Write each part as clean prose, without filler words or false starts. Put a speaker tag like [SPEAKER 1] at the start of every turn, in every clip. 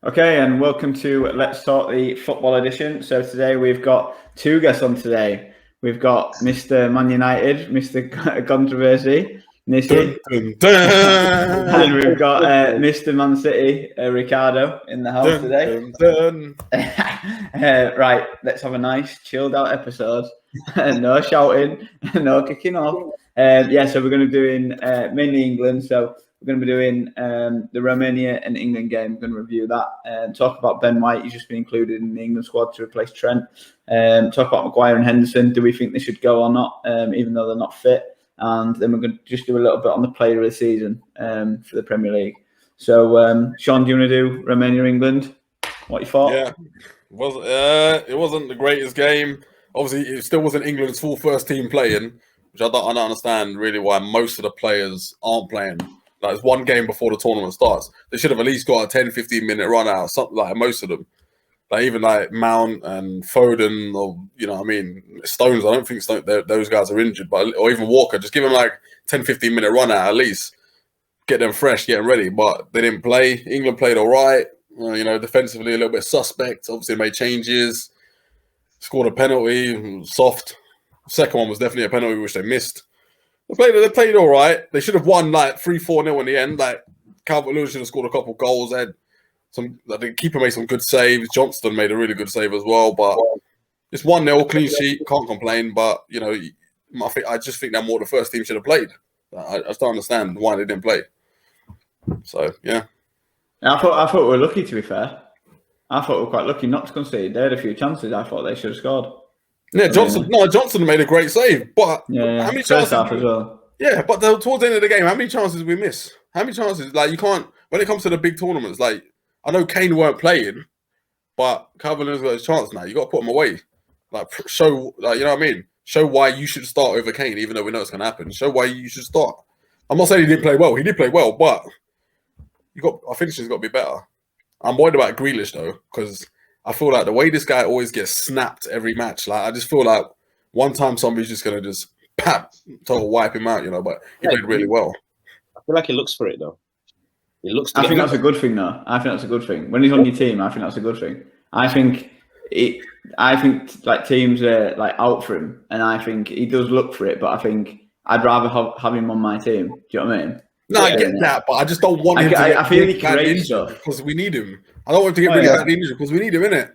[SPEAKER 1] Okay, and welcome to Let's Talk the Football Edition. So today we've got two guests on today. We've got Mr. Man United, Mr. Controversy, Nissi. And we've got Mr. Man City, Riccardo, in the house today. Right, let's have a nice chilled out episode. No shouting, no kicking off. So we're going to be doing mainly England. So we're going to be doing the Romania and England game. We're going to review that and talk about Ben White. He's just been included in the England squad to replace Trent. Talk about Maguire and Henderson. Do we think they should go or not, even though they're not fit? And then we're going to just do a little bit on the player of the season for the Premier League. So, Shaun, do you want to do Romania, England? What you thought?
[SPEAKER 2] Yeah, it wasn't the greatest game. Obviously, it still wasn't England's full first team playing, which I don't understand really why most of the players aren't playing. Like, it's one game before the tournament starts. They should have at least got a 10, 15-minute run out, something like most of them. Like, even like Mount and Foden, or, Stones, I don't think those guys are injured, or even Walker, just give them like 10, 15-minute run out at least. Get them fresh, get them ready. But they didn't play. England played all right. Defensively a little bit suspect. Obviously made changes. Scored a penalty, soft. Second one was definitely a penalty, which they missed. They played all right. They should have won like 3-4-0 in the end. Like, Calvert-Lewin should have scored a couple of goals. The keeper made some good saves. Johnston made a really good save as well. But it's 1-0, clean sheet. Can't complain. But, I just think that more the first team should have played. I just don't understand why they didn't play. So, yeah.
[SPEAKER 1] I thought we were lucky, to be fair. I thought we were quite lucky not to concede. They had a few chances. I thought they should have scored.
[SPEAKER 2] Yeah, Johnson made a great save, but how many chances?
[SPEAKER 1] As well.
[SPEAKER 2] Yeah, but towards the end of the game, how many chances did we miss? How many chances? Like, you can't, when it comes to the big tournaments, like, I know Kane weren't playing, but Calvert-Lewin's got his chance now. You got to put him away. Like, show, like, you know what I mean? Show why you should start over Kane, even though we know it's going to happen. Show why you should start. I'm not saying he didn't play well. He did play well, but our finishing's got to be better. I'm worried about Grealish, though, because I feel like the way this guy always gets snapped every match, like, I just feel like one time somebody's just going to just total wipe him out, but he played really well.
[SPEAKER 3] I feel like he looks for it, though.
[SPEAKER 1] I think that's a good thing, though. I think that's a good thing. When he's on your team, I think that's a good thing. I think like teams are like out for him, and I think he does look for it, but I think I'd rather have him on my team. Do you know what I mean?
[SPEAKER 2] No, I get that, but I just don't want him to get injured because we need him. I don't want him to get really bad injured because we need him, innit?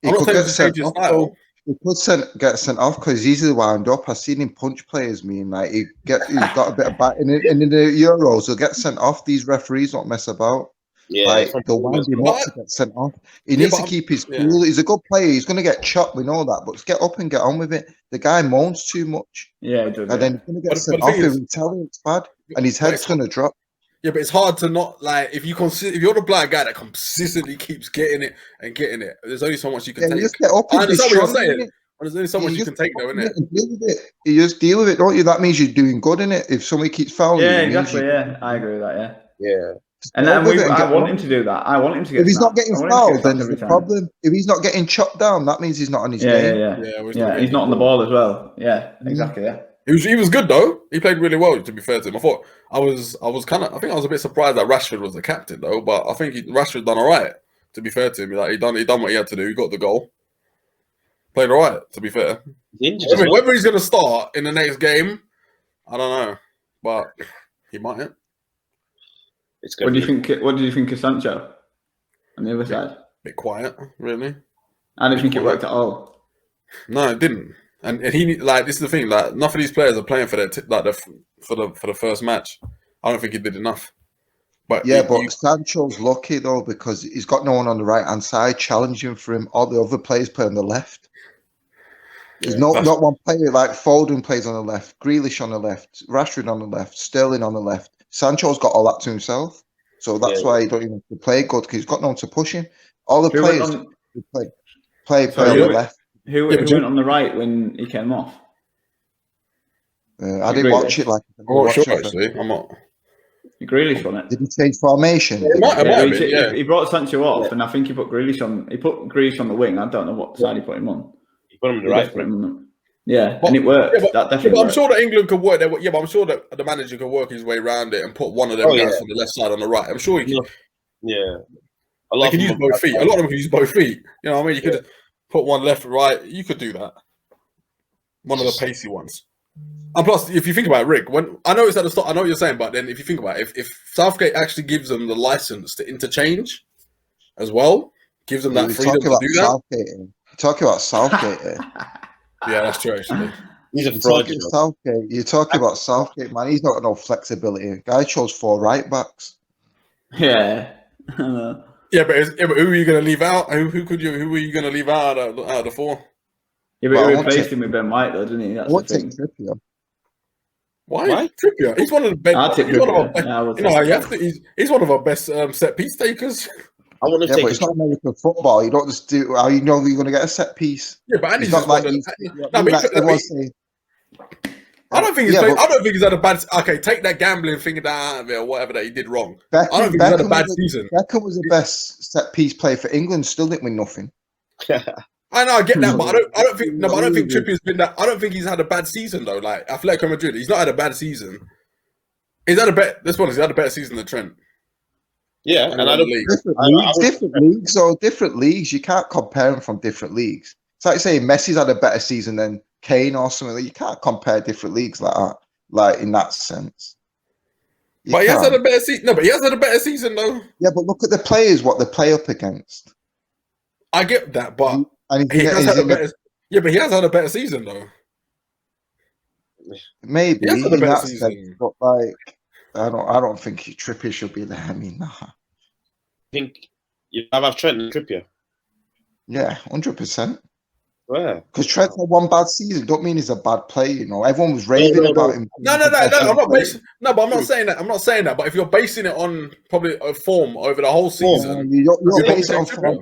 [SPEAKER 4] He could get sent off. He could get sent off because he's easily wound up. I've seen him punch players. Like he's got a bit of back, and in the Euros, he'll get sent off. These referees don't mess about.
[SPEAKER 3] Yeah,
[SPEAKER 4] like they'll wind him up to get sent off. He needs to keep his cool. Yeah. He's a good player. He's going to get chopped. We know that, but get up and get on with it. The guy moans too much.
[SPEAKER 1] Yeah, he does.
[SPEAKER 4] And then he's going to get sent off. If we tell him it's bad, and his head's going to drop.
[SPEAKER 2] Yeah, but it's hard to not, like, if you're the black guy that consistently keeps getting it and getting it, there's only so much you can take.
[SPEAKER 4] Just get up and
[SPEAKER 2] I understand what you're saying. There's only so much you can take, though, isn't it?
[SPEAKER 4] Deal with it. You just deal with it, don't you? That means you're doing good in it. If somebody keeps fouling,
[SPEAKER 1] exactly. Yeah, I agree with that.
[SPEAKER 3] Yeah.
[SPEAKER 1] And I want him to do that. I want him to get.
[SPEAKER 4] If he's not getting fouled, then there's a problem. If he's not getting chopped down, that means he's not on his game.
[SPEAKER 1] Yeah, he's not on the ball as well. Yeah, exactly. Yeah.
[SPEAKER 2] He was good though. He played really well. To be fair to him, I was a bit surprised that Rashford was the captain though. But I think Rashford done all right. To be fair to him, like he done what he had to do. He got the goal. Played all right. To be fair, whether he's going to start in the next game, I don't know, but he might.
[SPEAKER 1] What do you think? What did you think of Sancho on the other side?
[SPEAKER 2] Bit quiet, really.
[SPEAKER 1] I don't think it worked at all.
[SPEAKER 2] No, it didn't. And he, like, this is the thing, like, none of these players are playing for the first match. I don't think he did enough. But
[SPEAKER 4] Sancho's lucky though because he's got no one on the right hand side challenging for him. All the other players play on the left. There's not one player like Foden plays on the left, Grealish on the left, Rashford on the left, Sterling on the left. Sancho's got all that to himself, so that's why he don't even play good because he's got no one to push him. All the players play on the left.
[SPEAKER 1] Who went on the right when he came off?
[SPEAKER 4] I didn't watch it like.
[SPEAKER 2] Actually, I'm not.
[SPEAKER 1] Grealish on it.
[SPEAKER 4] Did he change formation?
[SPEAKER 1] He brought Sancho off, and I think he put Grealish on. He put Grealish on the wing. I don't know what side he put him on.
[SPEAKER 3] He put him on the right.
[SPEAKER 1] And it worked. That definitely.
[SPEAKER 2] I'm sure that England could work. But I'm sure that the manager could work his way around it and put one of them guys on the left side on the right. I'm sure he can.
[SPEAKER 3] Yeah.
[SPEAKER 2] They can use both feet. A lot of them can use both feet. You know what I mean? You could put one left, right. You could do that. One of the pacey ones. And plus, if you think about it, Rick, when I know it's at the start, I know what you're saying, but then if you think about it, if Southgate actually gives them the license to interchange as well, gives them that freedom to do that.
[SPEAKER 4] You're talking about Southgate.
[SPEAKER 2] Yeah, that's true, actually.
[SPEAKER 3] He's a fraud.
[SPEAKER 4] You're talking about Southgate, man. He's not got no flexibility. Guy chose 4 right backs.
[SPEAKER 1] Yeah.
[SPEAKER 2] Yeah, but who are you going to leave out? Who are you going to leave out of the 4?
[SPEAKER 1] Yeah, but he replaced him with Ben White, though, didn't he? That's the thing.
[SPEAKER 4] Trippier.
[SPEAKER 2] Why? Trippier. He's one of the best. He's one of our best set piece takers.
[SPEAKER 3] I want to take.
[SPEAKER 4] But it's not American football. You don't just do. How you know you're going to get a set piece?
[SPEAKER 2] Yeah, but Andy's
[SPEAKER 4] not like.
[SPEAKER 2] I don't think he's had a bad. Okay, take that gambling thing out of it or whatever that he did wrong. I don't think he's had a bad season.
[SPEAKER 4] Beckham was the best set piece player for England. Still didn't win nothing.
[SPEAKER 2] I know, I get that, but I don't think Trippier's been that. I don't think he's had a bad season though. Like Atletico Madrid, he's not had a bad season. He's had a better. Let's be honest, he's had a better season than Trent.
[SPEAKER 3] Yeah, and I don't
[SPEAKER 4] different leagues. So different leagues, you can't compare them from different leagues. It's like saying Messi's had a better season than Kane or something. You can't compare different leagues like that. Like in that sense.
[SPEAKER 2] But he has had a better season. No, but he has had a better season though.
[SPEAKER 4] Yeah, but look at the players. What they play up against.
[SPEAKER 2] I get that, but. He has had a better, but he has had a better season though.
[SPEAKER 4] Maybe in that sense, but like I don't think Trippier should be there. I mean, nah.
[SPEAKER 3] I think you have Trent and Trippier.
[SPEAKER 4] Yeah, 100%.
[SPEAKER 3] Where?
[SPEAKER 4] Because Trent had one bad season. Don't mean he's a bad player. You know, everyone was raving about him.
[SPEAKER 2] No. I'm not basing. No, but I'm not saying that. I'm not saying that. But if you're basing it on probably a form over the whole season,
[SPEAKER 4] you're basing it on form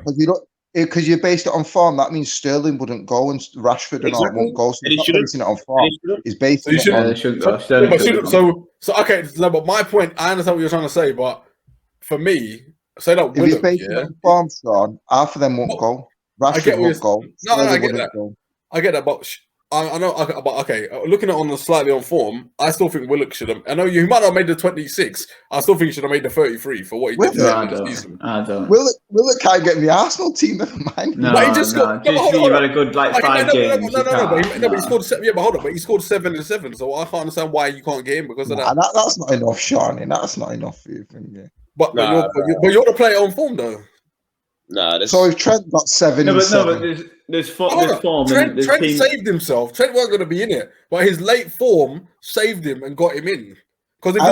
[SPEAKER 4] because you based it on form. That means Sterling wouldn't go and Rashford and all won't go. So he's not basing it on form. He's basing it on.
[SPEAKER 2] So okay. No, but my point, I understand what you're trying to say, but for me, say that
[SPEAKER 4] if he's basing it on form, Sean, half of them won't go. Rashford won't go.
[SPEAKER 2] No, I get that. I get that, but I know. But okay, looking at it on slightly on form, I still think Willock should have. I know you might not have made the 26. I still think he should have made the 33 for what he did this season.
[SPEAKER 1] I don't.
[SPEAKER 4] Willock can't get in the Arsenal team. Never mind.
[SPEAKER 1] No, but he just got. You've had a good 5 games.
[SPEAKER 2] But he scored 7. Yeah, but hold on. But he scored 7 and 7. So I can't understand why you can't get in because of that.
[SPEAKER 4] That's not enough, Sean. That's not enough for you.
[SPEAKER 2] But you're the player on form though.
[SPEAKER 4] So if Trent got 7,
[SPEAKER 1] but there's form.
[SPEAKER 2] Trent saved himself. Trent wasn't going to be in it, but his late form saved him and got him in. Because if you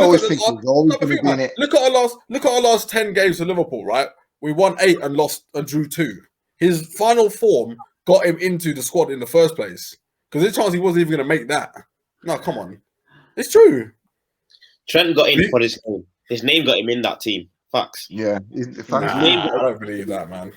[SPEAKER 2] look at our last 10 games for Liverpool, right? We won 8 and lost and drew 2. His final form got him into the squad in the first place. Because there's a chance he wasn't even going to make that. No, come on, it's true.
[SPEAKER 3] Trent got in for his name. His name got him in that team. Facts.
[SPEAKER 4] Yeah.
[SPEAKER 2] I don't believe that, man.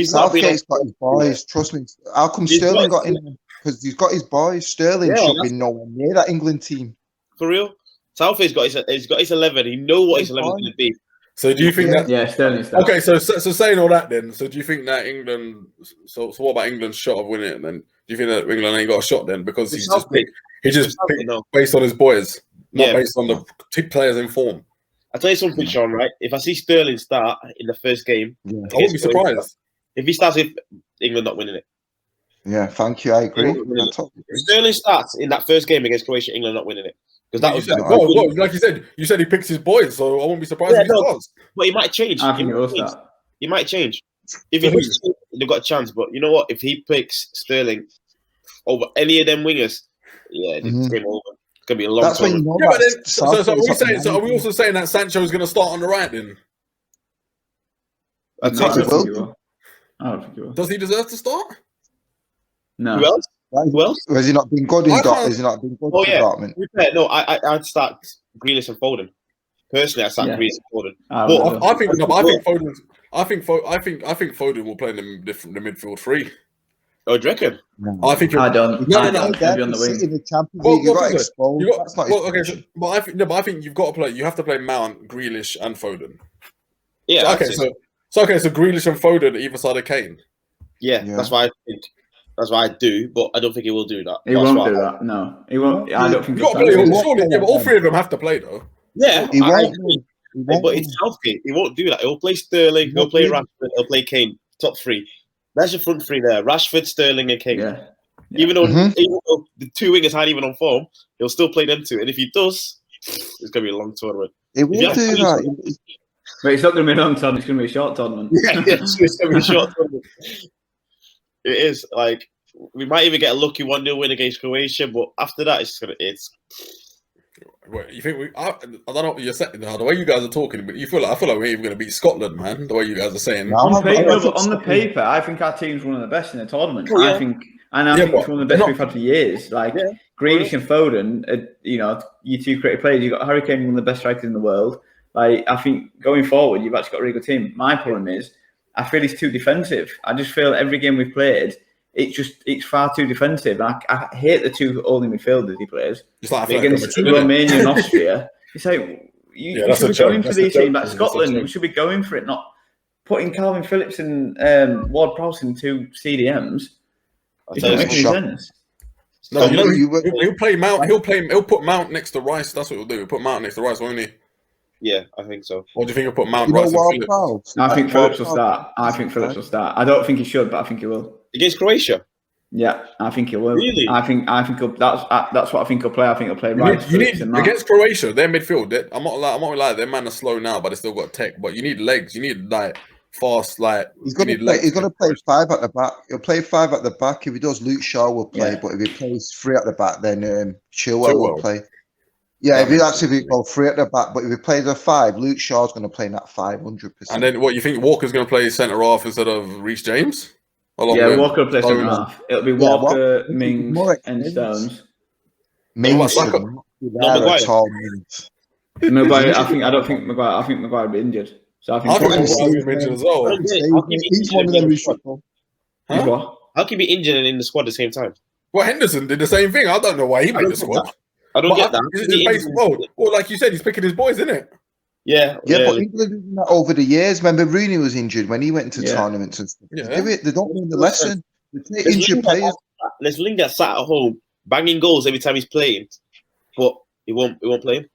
[SPEAKER 4] Southgate's got his boys. Trust me. How come Sterling got in? Because he's got his boys. Sterling should be nowhere near that England team.
[SPEAKER 3] For real? Southgate's got his 11. He knows what his 11 is going to be.
[SPEAKER 2] So do you think that?
[SPEAKER 1] Yeah, Sterling's
[SPEAKER 2] okay. So saying all that, then. So do you think that England? So what about England's shot of winning it? Then do you think that England ain't got a shot then because he just picked based on his boys, not based on the players in form?
[SPEAKER 3] I'll tell you something, Sean, right? If I see Sterling start in the first game,
[SPEAKER 2] I wouldn't be surprised.
[SPEAKER 3] If he starts with England not winning it.
[SPEAKER 4] Yeah, thank you. I agree.
[SPEAKER 3] Sterling starts in that first game against Croatia, England not winning it. Because that was
[SPEAKER 2] like you said he picks his boys, so I won't be surprised if he starts.
[SPEAKER 3] But he might change.
[SPEAKER 1] I think he will start.
[SPEAKER 3] He might change. If he picks, they've got a chance. But you know what? If he picks Sterling over any of them wingers, it's game over. It's gonna be a long time.
[SPEAKER 4] You know
[SPEAKER 2] are we also saying that Sancho is going to start on the right then?
[SPEAKER 1] I don't think he will.
[SPEAKER 2] Does he deserve to start?
[SPEAKER 1] No.
[SPEAKER 3] Who else?
[SPEAKER 4] Has he not been good in Dortmund? Has he not been good in Dortmund?
[SPEAKER 3] No, I'd start Grealish and Foden. Personally, I'd start Grealish and Foden.
[SPEAKER 2] I think Foden will play in the midfield 3.
[SPEAKER 3] Oh, do you reckon?
[SPEAKER 1] I think I don't. No.
[SPEAKER 4] Maybe on the wing. In the Champions League, you got exposed.
[SPEAKER 2] I think you've got to play. You have to play Mount, Grealish, and Foden.
[SPEAKER 3] Yeah.
[SPEAKER 2] So Grealish and Foden either side of Kane.
[SPEAKER 3] Yeah, that's why I think. That's why I do, but I don't think he will do that.
[SPEAKER 1] He won't do that. No, he won't. I don't think.
[SPEAKER 2] But all 3 of them have to play though.
[SPEAKER 3] Yeah,
[SPEAKER 4] he won't.
[SPEAKER 3] But it's Southgate. He won't do that. He'll play Sterling. He'll play Rashford. He'll play Kane. Top three. That's your front three there. Rashford, Sterling, and Kane.
[SPEAKER 1] Yeah.
[SPEAKER 3] Even though the two wingers aren't even on form, he'll still play them two. And if he does, it's going to be a long tournament.
[SPEAKER 4] It will do that.
[SPEAKER 1] But it's not going to be a long tournament. It's going to be a short tournament.
[SPEAKER 3] It's going to be a short tournament. It is. Like, we might even get a lucky 1-0 win against Croatia, but after that, it's
[SPEAKER 2] Wait, you think I don't know what you're saying now. The way you guys are talking, but I feel like we're even going to beat Scotland, man. The way you guys are saying.
[SPEAKER 1] On the paper, I think our team's one of the best in the tournament.
[SPEAKER 3] Oh, yeah.
[SPEAKER 1] I think it's one of the best we've had for years. Like Grealish and Foden, you two creative players. You've got Harry Kane, one of the best strikers in the world. Like, I think going forward, you've actually got a really good team. My problem is, I feel it's too defensive. I just feel every game we've played, it's far too defensive. I hate the two holding midfielders he plays.
[SPEAKER 2] It's like
[SPEAKER 1] against Romania and Austria. It's like you should be going for these teams like Scotland. We should be going for it, not putting Calvin Phillips and Ward-Prowse in two CDMs. It doesn't make any sense.
[SPEAKER 2] No, he'll play Mount. He'll put Mount next to Rice. That's what he'll do. He'll put Mount next to Rice, won't he?
[SPEAKER 3] Yeah, I think so.
[SPEAKER 2] Or do you think he'll put Mount, Rice, and Phillips?
[SPEAKER 1] I think Phillips will start. I don't think he should, but I think he will.
[SPEAKER 3] Against Croatia?
[SPEAKER 1] Yeah, I think he will.
[SPEAKER 3] Really?
[SPEAKER 1] I think he'll, that's what I think he'll play. I think he'll play Rice.
[SPEAKER 2] Against Croatia, their midfield. I'm not like their man are slow now, but they still got tech. But you need legs. You need like fast. Like
[SPEAKER 4] he's going to play 5 at the back. He'll play 5 at the back. If he does, Luke Shaw will play. But if he plays 3 at the back, then Chilwell will play. Yeah, if he actually go 3 at the back, but if he plays a 5, Luke Shaw's going to play in that 500%.
[SPEAKER 2] And then what you think? Walker's going to play centre half instead of Reece James?
[SPEAKER 1] Walker will play centre half. It'll be Walker, Mings, and Stones.
[SPEAKER 4] Mings should not be there at all.
[SPEAKER 1] Maguire, I don't think Maguire. I think Maguire will be injured. So I think
[SPEAKER 2] Maguire will be injured as well.
[SPEAKER 4] He's one of them who should go.
[SPEAKER 3] How can he be injured and in the squad at the same time?
[SPEAKER 2] Well, Henderson did the same thing. I don't know why he made the squad.
[SPEAKER 3] I don't get that.
[SPEAKER 2] Well, like you said, he's picking his boys, isn't it?
[SPEAKER 3] Yeah.
[SPEAKER 4] But England did that over the years. Remember, Rooney was injured when he went into tournaments and stuff. They don't learn the lesson. Injured players.
[SPEAKER 3] There's Lingard sat at home banging goals every time he's playing, but he won't play him.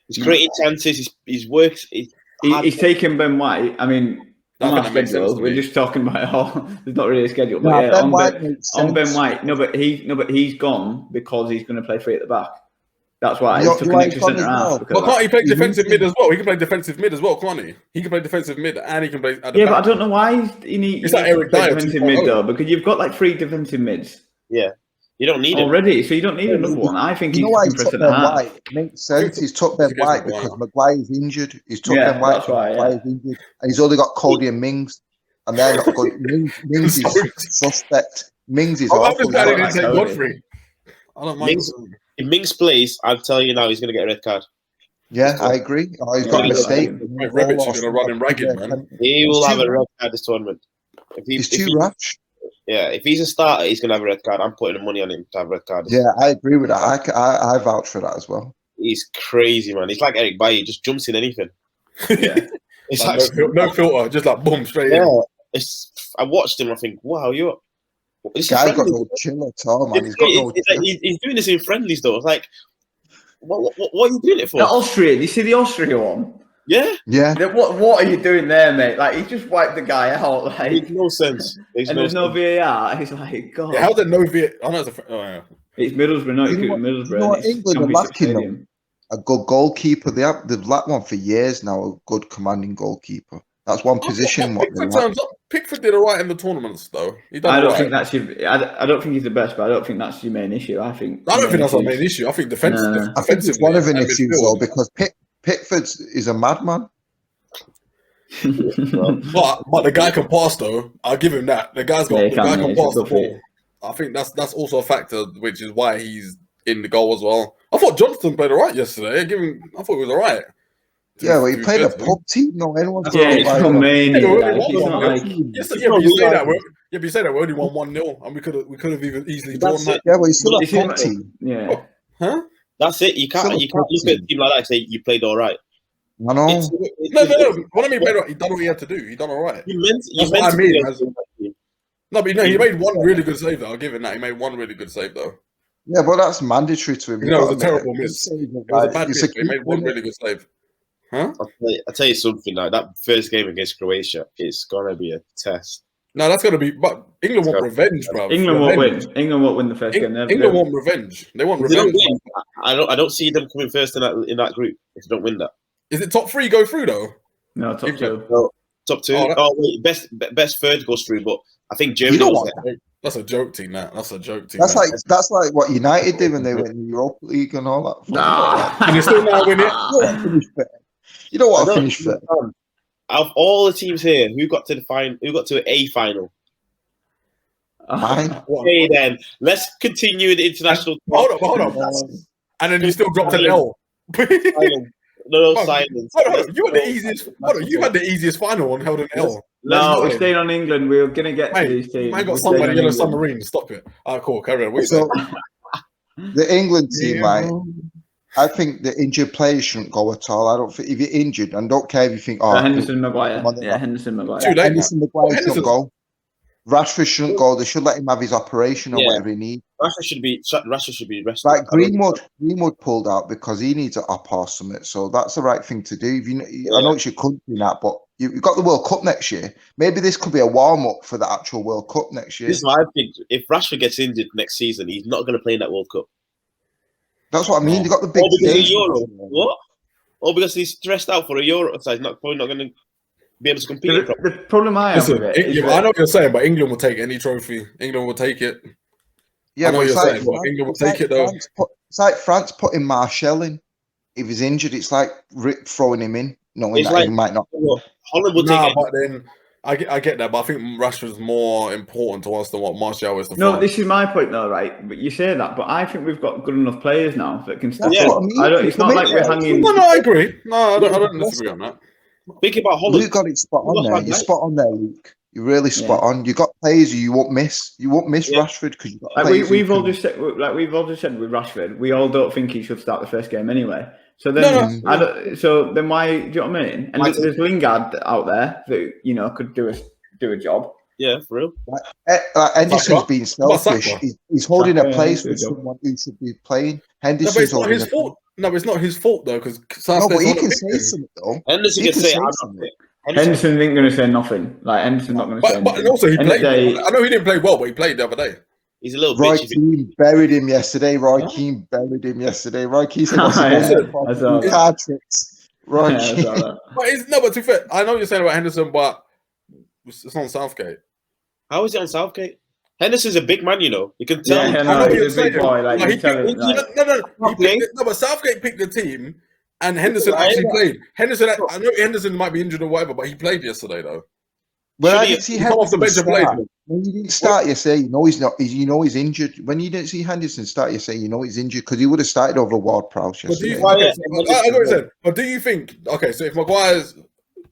[SPEAKER 3] He's creating chances. He's worked.
[SPEAKER 1] He's taken Ben White. I mean, we're just talking about it all. There's not really a schedule. But on Ben White, but he's gone because he's going to play 3 at the back. That's why he took an extra centre half.
[SPEAKER 2] But can't he play defensive mid as well? He can play defensive mid as well, can't he? He can play defensive mid and he can play at the back.
[SPEAKER 1] But I don't know why he needs
[SPEAKER 2] like Eric Dyer
[SPEAKER 1] defensive mid though, because you've got like 3 defensive mids.
[SPEAKER 3] Yeah. You don't need
[SPEAKER 1] already, so you don't need another one. I think he's
[SPEAKER 4] why he took Ben White. Makes sense. He's took Ben White because Maguire's injured. He's took Ben White because Maguire's injured, and he's only got Cody and Mings, and they're not good. Mings is suspect. Mings is awful.
[SPEAKER 2] I don't mind.
[SPEAKER 3] If Mings plays, I'll tell you now, he's going to get a red card.
[SPEAKER 4] Yeah, I agree. He's got a mistake.
[SPEAKER 2] Rebic is going to run him ragged, man.
[SPEAKER 3] He will have a red card this tournament.
[SPEAKER 4] He's too rash.
[SPEAKER 3] Yeah, if he's a starter, he's going to have a red card. I'm putting the money on him to have a red card.
[SPEAKER 4] Yeah, I agree with that. I vouch for that as well.
[SPEAKER 3] He's crazy, man. He's like Eric Bailly. He just jumps in anything.
[SPEAKER 2] Yeah. It's like no filter, just like boom, straight in.
[SPEAKER 3] I watched him. I think, wow,
[SPEAKER 4] this guy's got no chill at all, man. He's
[SPEAKER 3] doing this in friendlies, though. It's like, what are you doing it for?
[SPEAKER 1] The Austrian. You see the Austrian one?
[SPEAKER 3] Yeah.
[SPEAKER 1] What are you doing there, mate? Like, he just wiped the guy out. Like,
[SPEAKER 3] makes no sense.
[SPEAKER 1] There's no VAR. It's like, God.
[SPEAKER 2] How's there no VAR? Oh, no,
[SPEAKER 1] it's Middlesbrough. No, Middlesbrough.
[SPEAKER 4] England are lacking a good goalkeeper. They've lacked one for years now. A good commanding goalkeeper. That's one position.
[SPEAKER 2] Pickford did all right in the tournaments, though.
[SPEAKER 1] I don't think he's the best, but I don't think that's your main issue. I don't think
[SPEAKER 2] that's our main issue. I think defensive.
[SPEAKER 4] I think it's one of an issue though, because Pickford is a madman.
[SPEAKER 2] but the guy can pass though. I'll give him that. The guy can pass the ball. I think that's also a factor, which is why he's in the goal as well. I thought Johnston played all right yesterday. I thought he was all right.
[SPEAKER 4] Yeah, well, he played a pub team. No, anyone's
[SPEAKER 1] going to Romania.
[SPEAKER 2] You say that we only won 1-0, and we could have even easily drawn that.
[SPEAKER 4] Yeah, well, he's still a pub team.
[SPEAKER 1] Yeah.
[SPEAKER 2] Huh?
[SPEAKER 3] That's it. You can't look at a team like that and say you played all right.
[SPEAKER 4] I know.
[SPEAKER 2] No. What I mean, he done what he had to do. He done all right. That's what I mean. No, but he made one really good save though. I'll give him that. He made one really good save though.
[SPEAKER 4] Yeah, but that's mandatory to him.
[SPEAKER 2] It was a terrible miss. It was a bad miss. He made one really good save. Huh?
[SPEAKER 3] I'll tell you something now. That first game against Croatia is gonna be a test.
[SPEAKER 2] No, that's gonna be. But England want revenge, bro.
[SPEAKER 1] England won't win. England won't win the first game.
[SPEAKER 2] England want revenge. They want
[SPEAKER 3] If they don't
[SPEAKER 2] revenge.
[SPEAKER 3] win, I don't see them coming first in that group if they don't win that.
[SPEAKER 2] Is it top 3 go through though?
[SPEAKER 1] No, top 2.
[SPEAKER 3] No, top 2.
[SPEAKER 2] Oh,
[SPEAKER 3] Wait, best third goes through, but I think Germany was there.
[SPEAKER 2] That's a joke team. That's a joke team.
[SPEAKER 4] That's like what United did when they went in the Europa League and all that.
[SPEAKER 2] And they still now win it.
[SPEAKER 4] You don't want to finish third.
[SPEAKER 3] Out of all the teams here, who got to a final?
[SPEAKER 4] Mine.
[SPEAKER 3] Okay, then let's continue the international.
[SPEAKER 2] Hold on. And then you still dropped an L.
[SPEAKER 3] No silence.
[SPEAKER 2] Hold on. You had the easiest. You had the easiest final and held an L.
[SPEAKER 1] No, we're staying on England. We're gonna get to these teams.
[SPEAKER 2] I got someone yellow submarine. Stop it. All right, cool. Carry on.
[SPEAKER 4] So, the England team, right? I think the injured players shouldn't go at all. I don't think if you're injured, and don't care if you think,
[SPEAKER 1] Henderson and Maguire. Yeah, Henderson and Maguire.
[SPEAKER 2] Too late.
[SPEAKER 4] Henderson and Maguire shouldn't go. Rashford shouldn't go. They should let him have his operation or whatever he needs.
[SPEAKER 3] Rashford should be rested.
[SPEAKER 4] Like Greenwood pulled out because he needs an up or something. So that's the right thing to do. I know it's your country that, but you've got the World Cup next year. Maybe this could be a warm up for the actual World Cup next year.
[SPEAKER 3] This is what I think. If Rashford gets injured next season, he's not going to play in that World Cup.
[SPEAKER 4] That's what I mean. They got the big
[SPEAKER 3] because Euro. What? Or because he's stressed out for a Euro, so he's probably not going to be able to compete.
[SPEAKER 1] The problem I have with it
[SPEAKER 2] I know what you're saying, but England will take any trophy. England will take it.
[SPEAKER 4] Yeah,
[SPEAKER 2] I know what you're saying, but England will take it though.
[SPEAKER 4] It's like France putting Martial in. If he's injured, it's like throwing him in, knowing that he might not.
[SPEAKER 3] Holland will take it.
[SPEAKER 2] But then I get that, but I think Rashford's more important to us than what Martial is to
[SPEAKER 1] No,
[SPEAKER 2] France.
[SPEAKER 1] this is my point though, right? But you say that, but I think we've got good enough players now that can step up. It's not like we're hanging.
[SPEAKER 2] No, I agree. No, I don't disagree on that.
[SPEAKER 3] Think about Holland.
[SPEAKER 4] Luke got it spot on there. You're spot on there, Luke. You're really spot on. You got players you won't miss. You won't miss Rashford because you've got
[SPEAKER 1] we've all just said with Rashford, we all don't think he should start the first game anyway. So then, so then why? Do you know what I mean? And there's Lingard out there that could do a job.
[SPEAKER 3] Yeah, for real.
[SPEAKER 4] Henderson's being selfish. He's holding a place for someone who should be playing. Henderson's
[SPEAKER 2] it's not his fault. No, it's not his fault though, because
[SPEAKER 4] but he can say something though.
[SPEAKER 3] Henderson can say something.
[SPEAKER 1] Henderson ain't going to say nothing. Like Henderson's not going to say anything.
[SPEAKER 2] But also he played. I know he didn't play well, but he played the other day.
[SPEAKER 3] He's a little
[SPEAKER 4] Roy
[SPEAKER 3] bitchy.
[SPEAKER 4] Keane buried him yesterday. Roy Keane buried him yesterday. Roy Keane said,
[SPEAKER 1] card
[SPEAKER 4] tricks. Roy Keane.
[SPEAKER 2] But to be fair, I know what you're saying about Henderson, but it's on Southgate.
[SPEAKER 3] How is it on Southgate? Henderson's a big man, You can tell.
[SPEAKER 1] Yeah, no, he's a big boy.
[SPEAKER 2] But Southgate picked the team, and Henderson actually played. I know Henderson might be injured or whatever, but he played yesterday though.
[SPEAKER 4] When I didn't see Henderson
[SPEAKER 2] start,
[SPEAKER 4] when you didn't start, you say he's not. He's injured. When you didn't see Henderson start, you say he's injured because he would have started over Ward-Prowse yesterday.
[SPEAKER 2] But do you think? Okay, so if Maguire's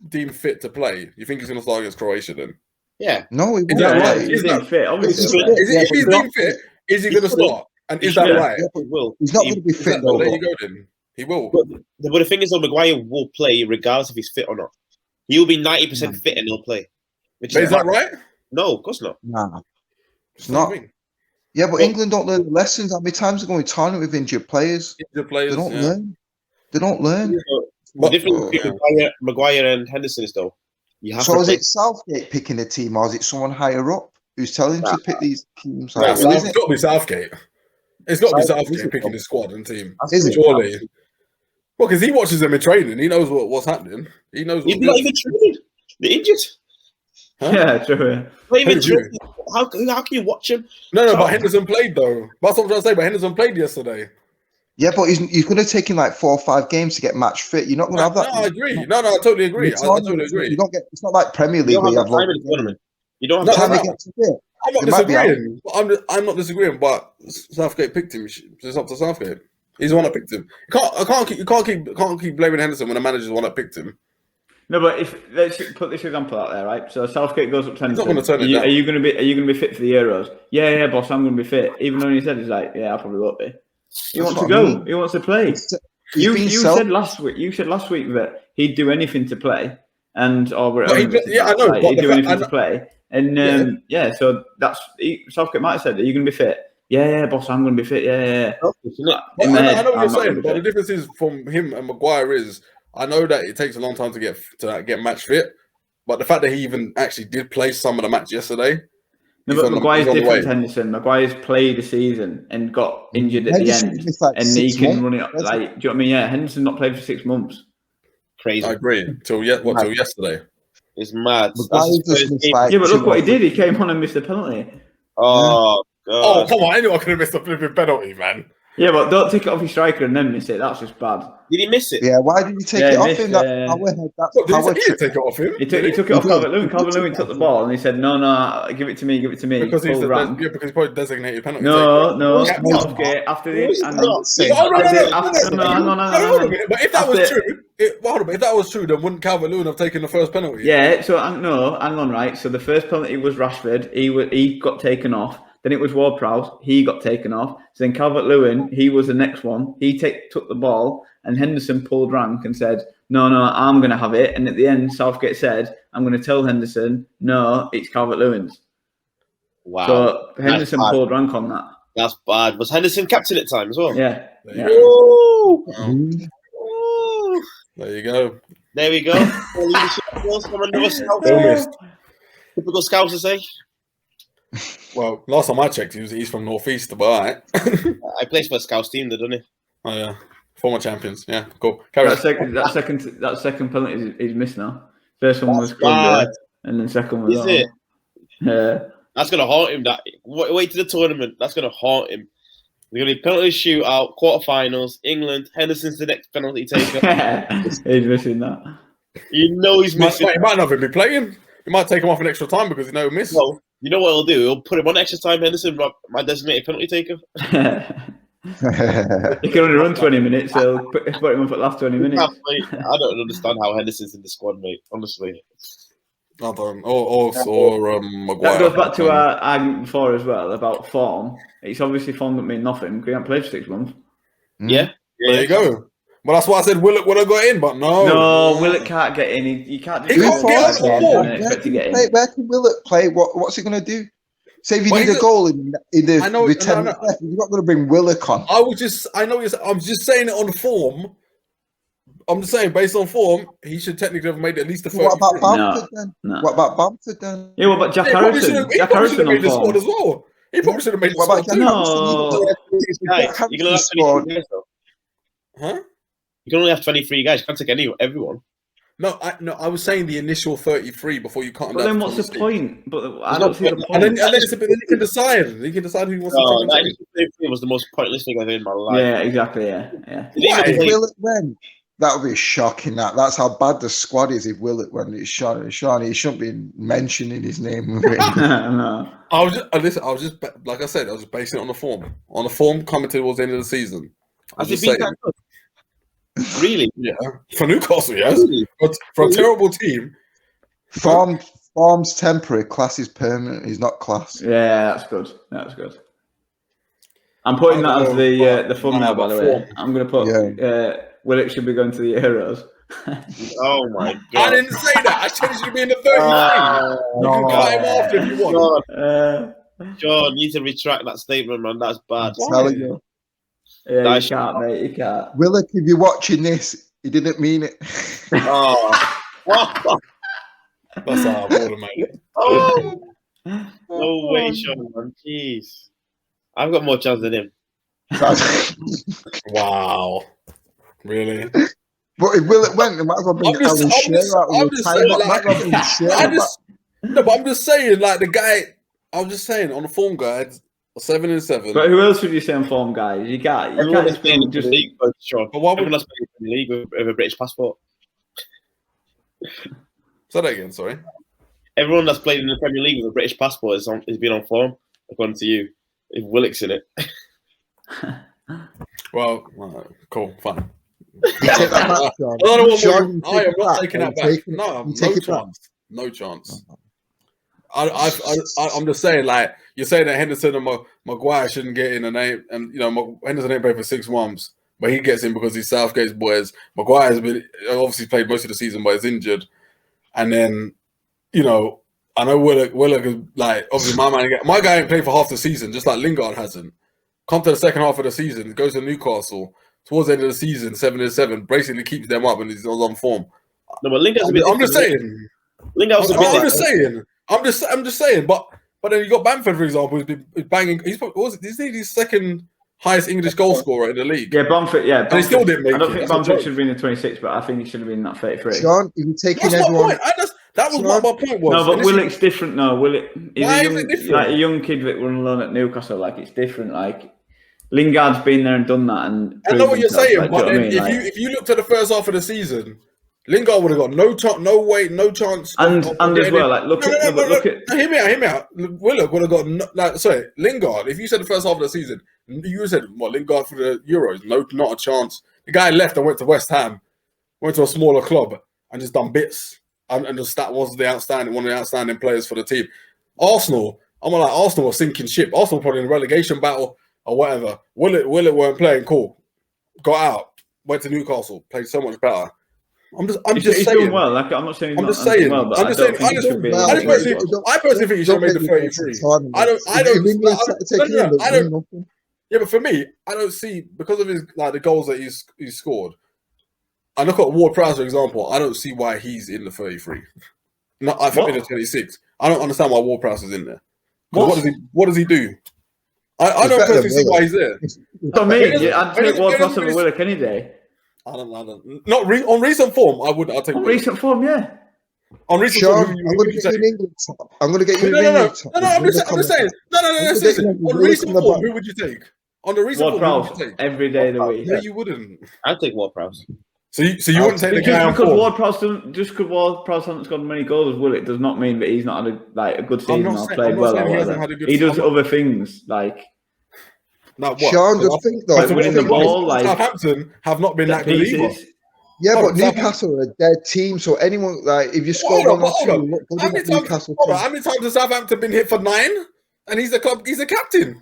[SPEAKER 2] deemed fit to play, you think he's going to start against Croatia then?
[SPEAKER 3] Yeah.
[SPEAKER 4] No, he won't.
[SPEAKER 1] Yeah, he's deemed fit. Obviously,
[SPEAKER 2] if he's deemed fit, is he going to start? And is that right?
[SPEAKER 3] Yeah, will.
[SPEAKER 4] He's not going to be fit though.
[SPEAKER 2] There you go then. He will.
[SPEAKER 3] But the thing is, though, Maguire will play regardless if he's fit or not. He'll be 90% fit and he'll play.
[SPEAKER 2] Is that right?
[SPEAKER 3] No, of course not.
[SPEAKER 4] Nah, it's not. Yeah, but England don't learn the lessons. How many times are going to tournament with injured players? They don't learn. They don't learn.
[SPEAKER 3] The difference between Maguire and Henderson is though.
[SPEAKER 4] So is it Southgate picking the team, or is it someone higher up who's telling him to pick these teams?
[SPEAKER 2] It's got to be Southgate. It's got to be Southgate picking the squad and team. Surely. Well, because he watches them in training. He knows what's happening. He knows.
[SPEAKER 3] He's not even training. They're injured.
[SPEAKER 1] Huh? Yeah, true.
[SPEAKER 3] Not even training. How can you watch him?
[SPEAKER 2] No, but Henderson played though. That's what I'm trying to say. But Henderson played yesterday.
[SPEAKER 4] Yeah, but he's going to take him like 4 or 5 games to get match fit. You're not going to have that.
[SPEAKER 2] No, I agree. No, I totally agree. I totally agree.
[SPEAKER 4] You don't get. It's not like Premier League where you have time in the tournament.
[SPEAKER 3] You don't have time to get
[SPEAKER 4] to fit.
[SPEAKER 2] I'm not disagreeing. I'm not disagreeing, but Southgate picked him. It's up to Southgate. He's the one that picked him. You can't keep blaming Henderson when the manager's the one that picked him.
[SPEAKER 1] No, but let's put this example out there, right? So Southgate goes up to Henderson.
[SPEAKER 2] Are
[SPEAKER 1] you going to be fit for the Euros? Yeah, boss, I'm going to be fit. Even though he said he's like, yeah, I probably won't be. He wants to go. He wants to play. You said last week. You said last week that he'd do anything to play, I know. He'd do anything to play, and so that's Southgate might have said, "Are you going to be fit?" Yeah, boss, I'm going to be fit. Yeah.
[SPEAKER 2] I know what you're saying, but the difference is from him and Maguire is I know that it takes a long time to get match fit, but the fact that he even actually did play some of the match yesterday.
[SPEAKER 1] No, but Maguire's different to Henderson. Maguire's played a season and got injured at the end, and he can run it up. Like, do you know what I mean? Yeah, Henderson not played for 6 months.
[SPEAKER 3] Crazy.
[SPEAKER 2] I agree. Till yesterday.
[SPEAKER 3] It's mad.
[SPEAKER 1] Yeah, but look what he did. He came on and missed a penalty.
[SPEAKER 3] Oh, God.
[SPEAKER 2] Oh, come on. Anyone could have missed a flipping penalty, man.
[SPEAKER 1] Yeah, but don't take it off your striker and then miss it. That's just bad.
[SPEAKER 3] Did he miss it?
[SPEAKER 4] Yeah, why did he take it off him?
[SPEAKER 2] He didn't take it off him.
[SPEAKER 1] He took it off Calvert-Lewin. Calvert-Lewin took the ball and he said, no, give it to me.
[SPEAKER 2] Because he's probably designated penalty.
[SPEAKER 1] No. After this. Hang on.
[SPEAKER 2] But if that was true, then wouldn't Calvert-Lewin have taken the first penalty?
[SPEAKER 1] Yeah, so hang on, right? So the first penalty was Rashford. He got taken off. Then it was Ward-Prowse. He got taken off. So then Calvert-Lewin, he was the next one. He took the ball, and Henderson pulled rank and said, no, I'm going to have it. And at the end, Southgate said, I'm going to tell Henderson, no, it's Calvert-Lewin's.
[SPEAKER 3] Wow.
[SPEAKER 1] So Henderson pulled rank on that.
[SPEAKER 3] That's bad. Was Henderson captain at time as well?
[SPEAKER 1] Yeah.
[SPEAKER 3] Ooh.
[SPEAKER 2] There you go.
[SPEAKER 3] There we go. Typical Scouts to say.
[SPEAKER 2] Well, last time I checked, he's from Northeast, but all right.
[SPEAKER 3] I plays for a Scouts team, doesn't he?
[SPEAKER 2] Oh yeah, former champions. Yeah, cool.
[SPEAKER 1] That second penalty is missed now. First one was good, and then second one was.
[SPEAKER 3] Is it?
[SPEAKER 1] Yeah.
[SPEAKER 3] That's gonna haunt him. That wait to the tournament. That's gonna haunt him. We're gonna be penalty shootout, quarterfinals. England. Henderson's the next penalty taker.
[SPEAKER 1] He's missing that.
[SPEAKER 3] You know he's missing.
[SPEAKER 2] He might not even be playing. He might take him off an extra time because he'll miss.
[SPEAKER 3] Well, you know what he'll do? He'll put him on extra time. Henderson, my designated penalty taker.
[SPEAKER 1] He can only run 20 minutes, so put him up at the last 20 minutes.
[SPEAKER 3] I don't understand how Henderson's in the squad, mate. Honestly.
[SPEAKER 2] I don't. Or Maguire.
[SPEAKER 1] That goes back to our argument before as well about form. It's obviously form that mean nothing. We haven't played for 6 months.
[SPEAKER 3] Yeah.
[SPEAKER 2] There you go. Well, that's why I said Willock would have got in, but no.
[SPEAKER 1] No, Willock can't get in. He can't.
[SPEAKER 2] He can't get in.
[SPEAKER 4] Where can Willock play? What's he going to do? Say if you need a goal in the return, you're not going to bring Willock on.
[SPEAKER 2] I'm just saying it on form. I'm just saying, based on form, he should technically have made at least the first.
[SPEAKER 4] What about Bamford then?
[SPEAKER 1] No.
[SPEAKER 4] What about Bamford then?
[SPEAKER 1] Yeah, what about Jack Harrison?
[SPEAKER 2] Jack Harrison made the squad as well. He probably should have made the squad too.
[SPEAKER 1] No.
[SPEAKER 3] You're going to have 23 guys, though.
[SPEAKER 2] Huh?
[SPEAKER 3] You can only have 23 guys. You can't take everyone.
[SPEAKER 2] No, I was saying the initial 33 before you cut them down.
[SPEAKER 1] But then what's the point? But I don't see the point.
[SPEAKER 2] And then you can decide. You can decide who he wants to
[SPEAKER 3] take. That initial 33 was the most pointless thing I've heard in my life.
[SPEAKER 1] Yeah, exactly. Yeah.
[SPEAKER 4] If Willock went, that would be shocking. That's how bad the squad is. If Willock went, it's Shaun, he shouldn't be mentioning his name.
[SPEAKER 1] No.
[SPEAKER 2] I was just like I said, I was just basing it on the form. On the form coming towards the end of the season.
[SPEAKER 3] Has it been that good? Really?
[SPEAKER 2] Yeah. For Newcastle, yes. But for a terrible team.
[SPEAKER 4] Form's temporary, class is permanent. He's not class.
[SPEAKER 1] Yeah, that's good. That's good. I'm putting that as the thumbnail, by the way. I'm going to put Willock should be going to the Euros.
[SPEAKER 3] Oh my God.
[SPEAKER 2] I didn't say that. I said he should be in the 33. You can cut him after if you want.
[SPEAKER 3] John, you need to retract that statement, man. That's bad.
[SPEAKER 1] Yeah, you can't, mate. You can't.
[SPEAKER 4] Willock, if you're watching this, he didn't mean it.
[SPEAKER 2] That's our border, mate.
[SPEAKER 3] No way, Sean, man. Jeez. I've got more chance than him.
[SPEAKER 2] Wow. Really?
[SPEAKER 4] But if Willock went, it might as well bring Alan Shearer out.
[SPEAKER 2] No, but I'm just saying, like, the guy, I'm just saying, on the form guide, 7 and 7.
[SPEAKER 1] But who else would you say on form, guys? You can't
[SPEAKER 3] just play in the league, Sean. But everyone that's playing in the league with a British passport.
[SPEAKER 2] Say that again, sorry.
[SPEAKER 3] Everyone that's played in the Premier League with a British passport has been on form, according to you. If Willock's in it.
[SPEAKER 2] Well, cool, fine.
[SPEAKER 4] I
[SPEAKER 2] am not taking that back. No chance. No chance. I'm just saying, like, you're saying that Henderson and Maguire shouldn't get in a name, and Henderson ain't played for 6 months, but he gets in because he's Southgate's boys. Maguire's been obviously played most of the season, but is injured. And then, I know Willock is like, obviously my guy ain't played for half the season, just like Lingard hasn't. Come to the second half of the season, goes to Newcastle, towards the end of the season, 7-7, basically keeps them up and is on form.
[SPEAKER 3] No, but Lingard's a bit.
[SPEAKER 2] I'm just saying.
[SPEAKER 3] Lingard's a bit.
[SPEAKER 2] I'm just saying. But then you got Bamford, for example, who's been banging. He's his second highest English goal scorer in the league.
[SPEAKER 1] Yeah, Bamford. Yeah,
[SPEAKER 2] and he still didn't make it.
[SPEAKER 1] I don't think Bamford should have been the 26, but I think he should have been that 33.
[SPEAKER 4] Sean, if you're taking everyone.
[SPEAKER 2] That was what my point was.
[SPEAKER 1] No, but Willock's different. No, Willock.
[SPEAKER 2] Why is it different?
[SPEAKER 1] Like a young kid that won alone at Newcastle. Like it's different. Like Lingard's been there and done that. And
[SPEAKER 2] I know what you're saying,
[SPEAKER 1] like,
[SPEAKER 2] but then
[SPEAKER 1] if
[SPEAKER 2] you looked at the first half of the season, Lingard would have got no chance.
[SPEAKER 1] And as well, like look at.
[SPEAKER 2] Hear me out. Willock would have got Lingard. If you said the first half of the season, you said Lingard for the Euros, not a chance. The guy left and went to West Ham, went to a smaller club and just done bits. And the stat was one of the outstanding players for the team. Arsenal, Arsenal was sinking ship. Arsenal probably in a relegation battle or whatever. Willock weren't playing. Cool, got out, went to Newcastle, played so much better. I'm just saying.
[SPEAKER 1] Doing well. Like I'm not saying.
[SPEAKER 2] I'm just saying.
[SPEAKER 1] Well,
[SPEAKER 2] I'm just saying. I personally think he should have made the 33. I don't. Yeah, but for me, I don't see because of his the goals that he's scored. I look at Ward-Prowse, for example. I don't see why he's in the 33. I think in the 26. I don't understand why Ward-Prowse is in there. What does he do? I don't personally see why he's there.
[SPEAKER 1] For me, I'd take Ward-Prowse over Willock any day.
[SPEAKER 2] I don't. Not on recent form. I'll take.
[SPEAKER 1] On recent form, yeah.
[SPEAKER 2] On recent
[SPEAKER 4] Sean,
[SPEAKER 2] form,
[SPEAKER 4] I'm going to get you in England. I'm going to get you in
[SPEAKER 2] England. No. I'm just saying. No. Listen. On recent form, who would you take? On the recent form, who would you take?
[SPEAKER 1] Every day of the week.
[SPEAKER 2] No, you wouldn't.
[SPEAKER 3] I'd take Ward-Prowse.
[SPEAKER 2] So you wouldn't take the guy on
[SPEAKER 1] form? Just because Ward-Prowse hasn't scored many goals as Willock does not mean that he's not had a good season or played well or whatever. He does other things like.
[SPEAKER 4] Sean, just think though,
[SPEAKER 1] like winning the ball. Like
[SPEAKER 2] Southampton have not been that good either.
[SPEAKER 4] Yeah, but Newcastle are a dead team. So anyone if you score one or two,
[SPEAKER 2] how many times has Southampton been hit for 9? And he's a captain.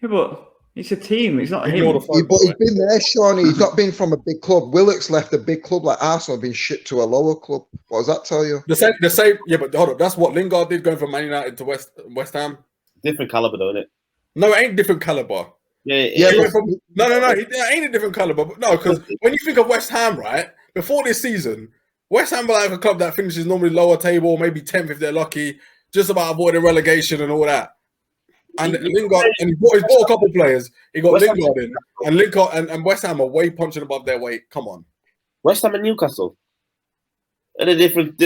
[SPEAKER 1] Yeah, but it's a team. It's not him.
[SPEAKER 4] But he's been there, Sean. He's not been from a big club. Willock's left a big club like Arsenal, been shipped to a lower club. What does that tell you?
[SPEAKER 2] The same. Yeah, but hold on. That's what Lingard did going from Man United to West Ham.
[SPEAKER 3] Different caliber, though, isn't it?
[SPEAKER 2] No, it ain't different caliber.
[SPEAKER 3] Yeah.
[SPEAKER 2] No. It ain't a different caliber. But no, because when you think of West Ham, right, before this season, West Ham are like a club that finishes normally lower table, maybe 10th if they're lucky, just about avoiding relegation and all that. And Lingard, and he bought a couple of players. He got West Lingard in, and Lingard and West Ham are way punching above their weight. Come on,
[SPEAKER 3] West Ham and Newcastle. Are they different?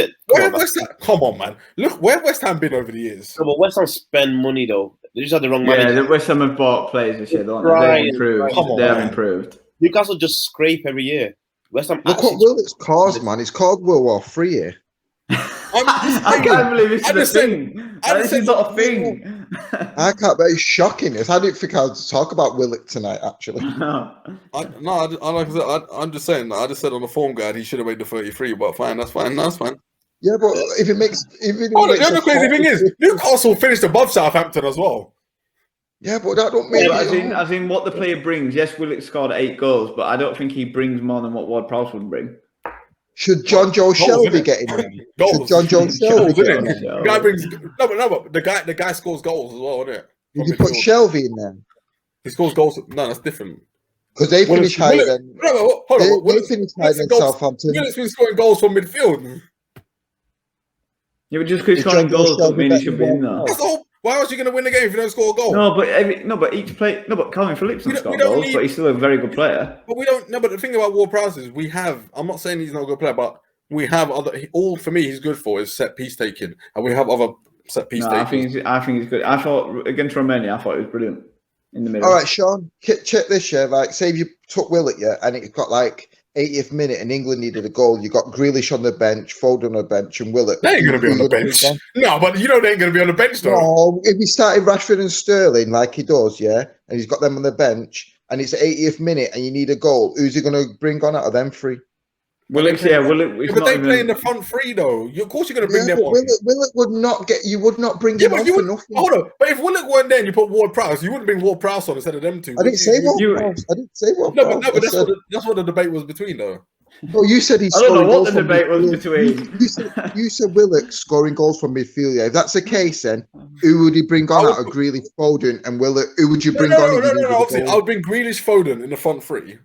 [SPEAKER 2] Come on, man. Look where West Ham been over the years.
[SPEAKER 3] No, but West Ham spend money though. They just had the wrong money.
[SPEAKER 1] Yeah, the West Ham have bought players this year. They've improved. They have improved.
[SPEAKER 3] Newcastle just scrape every year. West Ham.
[SPEAKER 4] Look what Willock's caused, man. He's called World War III here.
[SPEAKER 1] I can't believe this is a thing. This is not a thing.
[SPEAKER 4] I can't. But it's shocking. I didn't think I'd talk about Willock tonight. Actually,
[SPEAKER 2] I'm just saying. I just said on the form guide he should have made the 33, but fine. That's fine.
[SPEAKER 4] Yeah, but the
[SPEAKER 2] other crazy thing is Newcastle finished above Southampton as well.
[SPEAKER 4] Yeah, but that don't mean
[SPEAKER 1] as in what the player brings. Yes, Willock scored 8 goals, but I don't think he brings more than what Ward-Prowse would bring.
[SPEAKER 4] Should John Joe Shelby get in there? Should John Joe Shelby get in there?
[SPEAKER 2] The guy brings but the guy scores goals as well, isn't it?
[SPEAKER 4] Did you put Shelby in there?
[SPEAKER 2] He scores goals. No, that's different.
[SPEAKER 4] Because they finish higher than they finish higher than Southampton.
[SPEAKER 2] Willock's been scoring goals from midfield.
[SPEAKER 1] Yeah, but just because scoring goals doesn't mean he should be in there.
[SPEAKER 2] Why else are you going to win the game if you don't score a goal?
[SPEAKER 1] But Calvin Phillips doesn't score goals, but he's still a very good player.
[SPEAKER 2] But we don't. No, but the thing about Ward-Prowse is I'm not saying he's not a good player, but we have other. All for me, he's good for is set piece taking, and we have other set piece taking.
[SPEAKER 1] I think he's good. I thought against Romania, I thought he was brilliant in the middle.
[SPEAKER 4] All right, Sean, check this. Yeah, like say if you took Willock, and it got like 80th minute and England needed a goal. You got Grealish on the bench, Foden on the bench, and Willock.
[SPEAKER 2] They ain't going to be on the bench. No, but they ain't going to be on the bench, though.
[SPEAKER 4] No, if he started Rashford and Sterling like he does, yeah, and he's got them on the bench, and it's the 80th minute and you need a goal, who's he going to bring on out of them 3?
[SPEAKER 1] Willock.
[SPEAKER 2] But they play in the front 3, though. Of course you're going to bring them on.
[SPEAKER 4] Willock would not get. You would not bring him on for nothing.
[SPEAKER 2] Hold on, but if Willock weren't there and you put Ward-Prowse, you wouldn't bring Ward-Prowse on instead of them 2.
[SPEAKER 4] I didn't say Ward-Prowse. I didn't say Ward-Prowse.
[SPEAKER 2] No, but that's what the debate was between, though.
[SPEAKER 4] Oh, you said he's
[SPEAKER 1] I don't know
[SPEAKER 4] scoring
[SPEAKER 1] what
[SPEAKER 4] goals
[SPEAKER 1] the
[SPEAKER 4] from
[SPEAKER 1] debate was
[SPEAKER 4] midfield.
[SPEAKER 1] between.
[SPEAKER 4] You said Willock scoring goals from midfield. Yeah, if that's the case, then who would he bring on out of Grealish, Foden, and Willock? Who would you bring on?
[SPEAKER 2] No. Obviously, I would bring Grealish, Foden in the front three.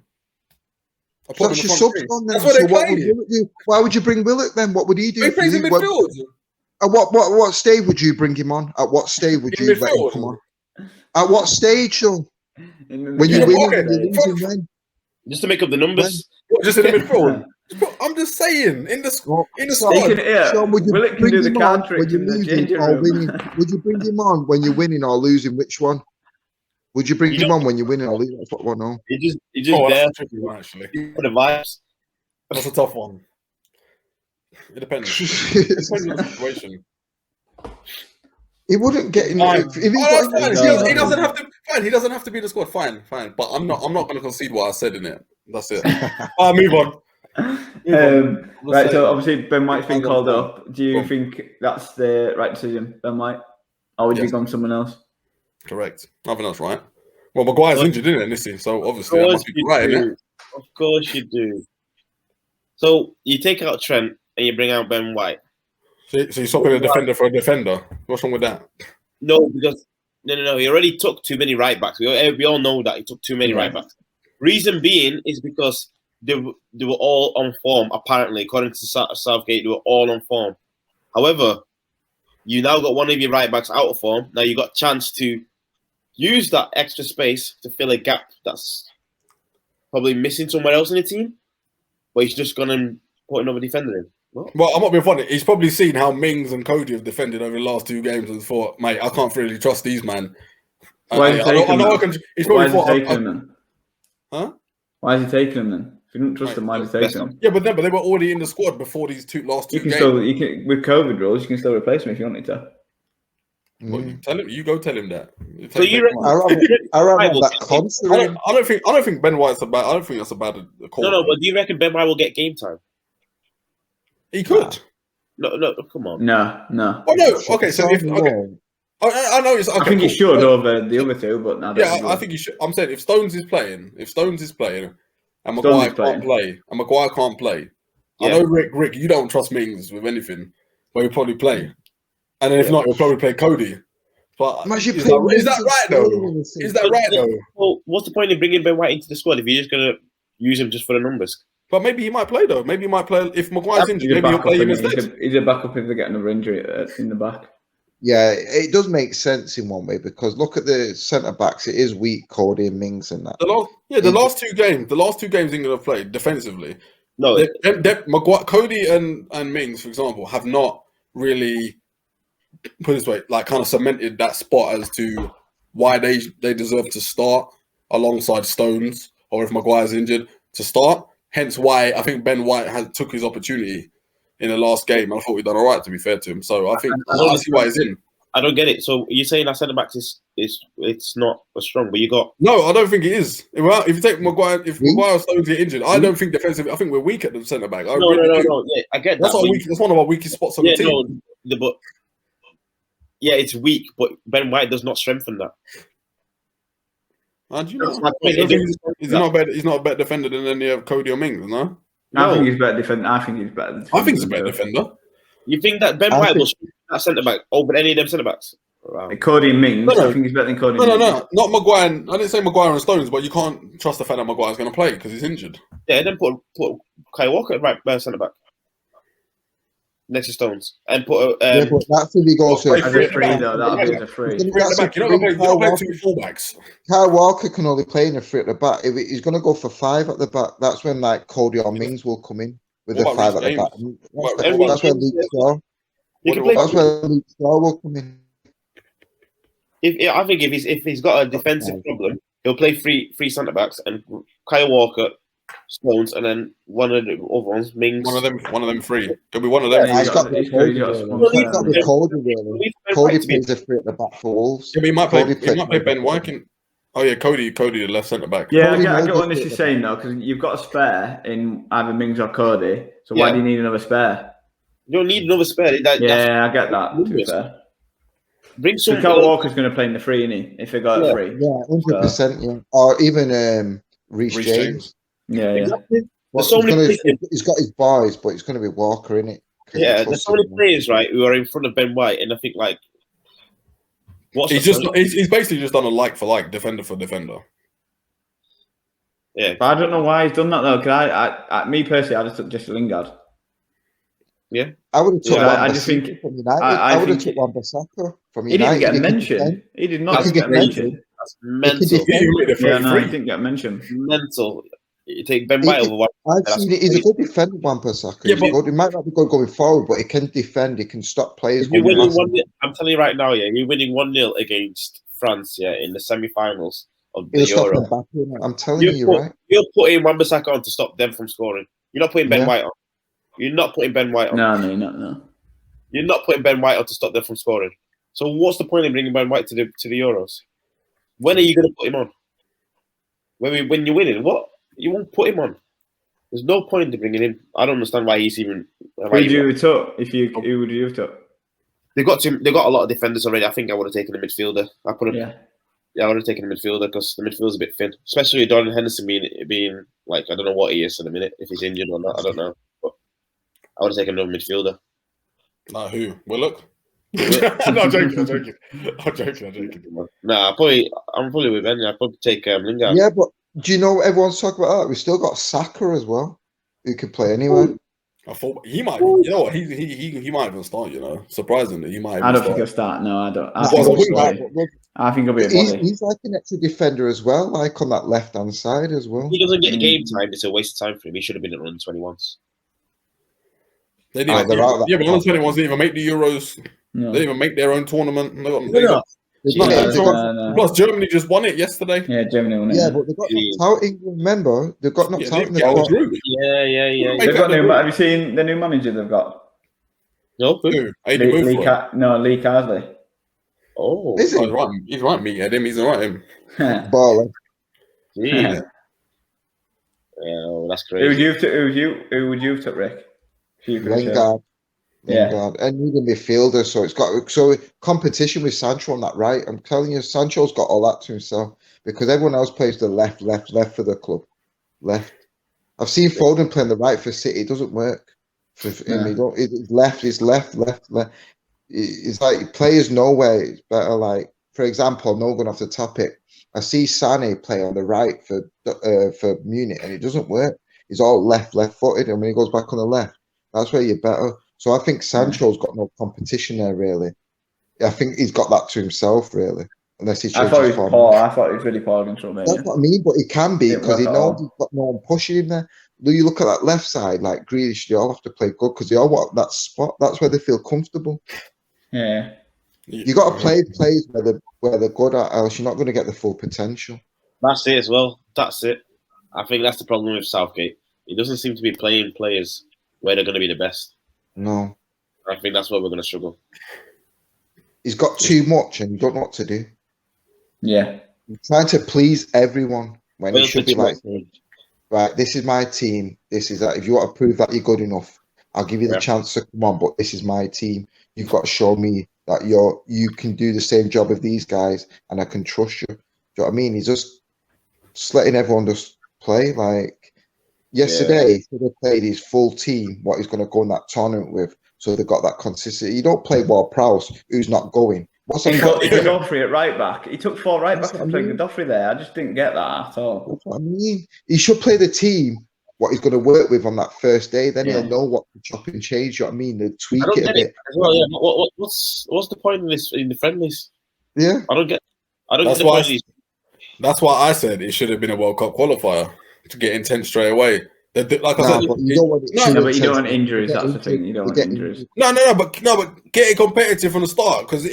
[SPEAKER 4] So that's your subs on then.
[SPEAKER 2] That's what
[SPEAKER 4] So
[SPEAKER 2] they
[SPEAKER 4] what
[SPEAKER 2] play.
[SPEAKER 4] would Willock do? Why would you bring Willock then? What would he do?
[SPEAKER 2] He plays in midfield.
[SPEAKER 4] At what stage would you bring him on? At what stage would you let him come on? At what stage, Sean? When you're winning, when you're losing, when?
[SPEAKER 3] Just to make up the numbers.
[SPEAKER 2] Just in the midfield. I'm just saying, in the squad.
[SPEAKER 4] Sean, would you
[SPEAKER 1] Willock
[SPEAKER 4] bring
[SPEAKER 1] can do the
[SPEAKER 4] him
[SPEAKER 1] card
[SPEAKER 4] on
[SPEAKER 1] trick
[SPEAKER 4] when you're
[SPEAKER 1] in the
[SPEAKER 4] losing
[SPEAKER 1] changing
[SPEAKER 4] or
[SPEAKER 1] room.
[SPEAKER 4] winning? Would you bring him on when you're winning or losing? Which one? Would you bring him on when you're winning or losing? That's what I want to know.
[SPEAKER 3] He just
[SPEAKER 2] That's
[SPEAKER 3] there
[SPEAKER 2] a tricky one, actually.
[SPEAKER 3] for the vibes.
[SPEAKER 2] That's a tough one. It depends. It depends on the situation.
[SPEAKER 4] He wouldn't get in.
[SPEAKER 2] Fine.
[SPEAKER 4] If he got
[SPEAKER 2] He doesn't have to. Fine. He doesn't have to be in the squad. Fine. But I'm not going to concede what I said in it. That's it. Move on.
[SPEAKER 1] Right. So obviously Ben White's been called up. Do you think that's the right decision, Ben White, or would you go on someone else?
[SPEAKER 2] Correct. I think that's right. Well, Maguire's injured, isn't it, Nissi? So obviously that must be right, isn't it?
[SPEAKER 3] Of course you do. So you take out Trent and you bring out Ben White.
[SPEAKER 2] So you're swapping a defender for a defender. What's wrong with that?
[SPEAKER 3] No, because no. He already took too many right backs. We all know that he took too many right backs. Reason being is because they were all on form. Apparently, according to Southgate, they were all on form. However, you now got one of your right backs out of form. Now you got a chance to use that extra space to fill a gap that's probably missing somewhere else in the team. But he's just going to put another defender in. What?
[SPEAKER 2] Well, I'm not being funny. He's probably seen how Mings and Cody have defended over the last 2 games and thought, mate, I can't really trust these, man.
[SPEAKER 1] Why is he taking
[SPEAKER 2] Huh?
[SPEAKER 1] him? Why is he taking him then? If you don't trust him, why is he taking him?
[SPEAKER 2] Yeah, but they were already in the squad before these last two games.
[SPEAKER 1] With COVID rules, you can still replace him if you wanted to.
[SPEAKER 2] Well, you go tell him that.
[SPEAKER 3] So
[SPEAKER 4] I rather that constantly.
[SPEAKER 2] I don't think Ben White's a bad. I don't think that's a bad call.
[SPEAKER 3] No, but do you reckon Ben White will get game time?
[SPEAKER 2] He could.
[SPEAKER 3] No, come on.
[SPEAKER 1] No.
[SPEAKER 2] Oh no. Okay, so I know it's. Okay,
[SPEAKER 1] I think he should over the other two, but now
[SPEAKER 2] I think he should. I'm saying if Stones is playing, and Maguire can't play, I know Rick, you don't trust Mings with anything, but he'll probably play. And then if not, he'll probably play Cody. But is that right though? Is that right though?
[SPEAKER 3] Well, what's the point in bringing Ben White into the squad if you're just gonna use him just for the numbers?
[SPEAKER 2] But maybe he might play though. Maybe he might play if Maguire's injured. Maybe he'll play him instead.
[SPEAKER 1] He's a backup if they get another injury in the back.
[SPEAKER 4] Yeah, it does make sense in one way because look at the centre backs. It is weak, Cody and Mings and that.
[SPEAKER 2] The last two games England have played defensively.
[SPEAKER 3] No,
[SPEAKER 2] Maguire, Cody and Mings, for example, have not really put it this way, like kind of cemented that spot as to why they deserve to start alongside Stones, or if Maguire's injured to start. Hence why I think Ben White took his opportunity in the last game. I thought he'd done all right, to be fair to him. So I think I see why he's in.
[SPEAKER 3] I don't get it. So you're saying our centre backs it's not as strong, but you got
[SPEAKER 2] no. I don't think it is. If you take Maguire, if Maguire or Stones get injured, I don't think defensively. I think we're weak at the centre back.
[SPEAKER 3] No. Yeah, I get
[SPEAKER 2] that's
[SPEAKER 3] that.
[SPEAKER 2] That's one of our weakest spots on the team.
[SPEAKER 3] But it's weak, but Ben White does not strengthen that.
[SPEAKER 2] And you know, he's not a better defender than any of Cody or Mings, no?
[SPEAKER 1] I think he's better defender. I think he's better.
[SPEAKER 2] I think he's a better defender.
[SPEAKER 3] You think that Ben White will strengthen that centre back over any of them centre backs?
[SPEAKER 1] Wow. Cody and Mings. I think he's better than Cody.
[SPEAKER 2] No, not Maguire. I didn't say Maguire and Stones, but you can't trust the fact that Maguire's going to play because he's injured.
[SPEAKER 3] Yeah, then put Kyle Walker at right centre back next to Stones, and put.
[SPEAKER 4] But that's if he goes
[SPEAKER 1] as a free though. That'll be as a free.
[SPEAKER 2] You're not going to play 2 fullbacks.
[SPEAKER 4] Kyle Walker can only play in a 3 at the back. If he's going to go for 5 at the back, that's when like Cody or Mings will come in with the 5 at the back. That's where Luke Shaw. That's where Luke Shaw will come in.
[SPEAKER 3] I think if he's got a defensive problem, he'll play three centre backs and Kyle Walker, Stones, and then one of the other ones, Mings.
[SPEAKER 2] One of them 3. It'll be one of them.
[SPEAKER 4] He's got the Cody really. Cody plays a 3 at the back for Wolves.
[SPEAKER 2] Yeah, but he might play Ben White. Cody, the left centre back.
[SPEAKER 1] Yeah, I get what this is saying though, because you've got a spare in either Mings or Cody. So why do you need another spare?
[SPEAKER 3] You don't need another spare.
[SPEAKER 1] I get that. To be fair.
[SPEAKER 3] Bring some.
[SPEAKER 1] Kyle Walker's going to play in the 3, isn't he? If they got a 3.
[SPEAKER 4] Yeah, 100%. Yeah, or even Reece James.
[SPEAKER 1] Yeah,
[SPEAKER 3] exactly. There's so many
[SPEAKER 4] he's got his boys, but it's going to be Walker, innit?
[SPEAKER 3] Yeah, there's so many players, right, who are in front of Ben White, and I think like,
[SPEAKER 2] he's basically just done a like for like, defender for defender.
[SPEAKER 3] Yeah,
[SPEAKER 1] but I don't know why he's done that though. Because me personally, I just took Jesse Lingard.
[SPEAKER 3] Yeah,
[SPEAKER 4] I would have took
[SPEAKER 1] I just think
[SPEAKER 4] from United. I would have took Wan-Bissaka from United.
[SPEAKER 1] He didn't get mentioned. He did not get mentioned.
[SPEAKER 3] That's mental.
[SPEAKER 1] He didn't get mentioned.
[SPEAKER 3] Mental. You take Ben White over one.
[SPEAKER 4] I've seen it. He's a good defender, Wan-Bissaka. Yeah, he might not be good going forward, but he can defend. He can stop players.
[SPEAKER 3] I'm telling you right now, yeah, you're winning 1-0 against France, yeah, in the semi-finals of the Euro.
[SPEAKER 4] I'm telling you, right?
[SPEAKER 3] You're putting Wan-Bissaka on to stop them from scoring. You're not putting Ben White on. You're not putting Ben White on.
[SPEAKER 1] No, you're not. No.
[SPEAKER 3] You're not putting Ben White on to stop them from scoring. So what's the point in bringing Ben White to the Euros? When are you going to put him on? When you're winning, what? You won't put him on. There's no point in bringing him. I don't understand why he's even.
[SPEAKER 1] Who would you have took? Who would you have took?
[SPEAKER 3] They got a lot of defenders already. I think I would have taken a midfielder. I would have taken a midfielder because the midfield's a bit thin, especially with Don Henderson being like, I don't know what he is at the minute, if he's injured or not. I don't know. But I would have taken another midfielder.
[SPEAKER 2] Who? Willock? No, I'm joking.
[SPEAKER 3] Nah, I'm probably with Ben. I'd probably take Lingard.
[SPEAKER 4] Yeah, but do you know what everyone's talking about that? We've still got Saka as well, who can play anywhere.
[SPEAKER 2] I thought he might. You know what? He might even start. You know, surprisingly, he might.
[SPEAKER 1] I don't think he'll start. No, I don't. I think he'll be a body.
[SPEAKER 4] He's like an extra defender as well, like on that left hand side as well.
[SPEAKER 3] He doesn't get game time. It's a waste of time for him. He should have been at run 21s.
[SPEAKER 2] They didn't. But run 21s didn't even make the Euros. No. They didn't even make their own tournament. Plus, Germany just won it yesterday.
[SPEAKER 1] Yeah, Germany won it.
[SPEAKER 4] Yeah, but they got knocked out. England, remember? They got knocked out in the
[SPEAKER 3] group. Yeah.
[SPEAKER 1] They've got have you seen the new manager they've got?
[SPEAKER 3] No,
[SPEAKER 2] who?
[SPEAKER 1] Lee Carsley.
[SPEAKER 3] Oh,
[SPEAKER 4] is it?
[SPEAKER 2] He's right. Meathead him. He's right. Him.
[SPEAKER 4] Baller.
[SPEAKER 3] Yeah. That's crazy.
[SPEAKER 1] Who would you have took, Rick?
[SPEAKER 4] Lingard. And need a midfielder, so it's got competition with Sancho on that right. I'm telling you, Sancho's got all that to himself because everyone else plays the left for the club. Left. I've seen Foden playing the right for City. It doesn't work for him. It's left. It's like players nowhere. It's better. Like for example, no going off the topic. I see Sané play on the right for Munich, and it doesn't work. He's all left-footed, and when he goes back on the left, that's where you're better. So I think Sancho's got no competition there, really. I think he's got that to himself, really. Unless he changes
[SPEAKER 1] I thought he was really poor against Romania.
[SPEAKER 4] That's what I mean, but he can be because he knows he's got no one pushing him there. You look at that left side, like Grealish, they all have to play good because they all want that spot. That's where they feel comfortable.
[SPEAKER 1] Yeah.
[SPEAKER 4] You got to play plays where they're good at, else you're not going to get the full potential.
[SPEAKER 3] That's it as well. That's it. I think that's the problem with Southgate. He doesn't seem to be playing players where they're going to be the best.
[SPEAKER 4] No.
[SPEAKER 3] I think that's where we're going to struggle.
[SPEAKER 4] He's got too much and you don't know what to do.
[SPEAKER 1] Yeah.
[SPEAKER 4] He's trying to please everyone when he should be like, right, this is my team. This is that. If you want to prove that you're good enough, I'll give you the chance to come on, but this is my team. You've got to show me that you can do the same job of these guys and I can trust you. Do you know what I mean? He's just letting everyone just play. Like yesterday, he should have played his full team, what he's going to go in that tournament with. So they've got that consistency. You don't play Ward-Prowse, who's not going.
[SPEAKER 1] Godfrey at right back. He took 4 right backs to play Godfrey there. I just didn't get that at all.
[SPEAKER 4] That's what I mean. He should play the team, what he's going to work with on that first day. Then he'll know what to chop and change. You know what I mean? They'll tweak it a bit.
[SPEAKER 3] As well, yeah. What's the point in this in the friendlies?
[SPEAKER 4] Yeah.
[SPEAKER 3] I don't get the point.
[SPEAKER 2] That's why I said it should have been a World Cup qualifier to get intense straight away. Like I said,
[SPEAKER 1] but you don't want injuries. That's the thing. You don't want injuries.
[SPEAKER 2] No, but get it competitive from the start because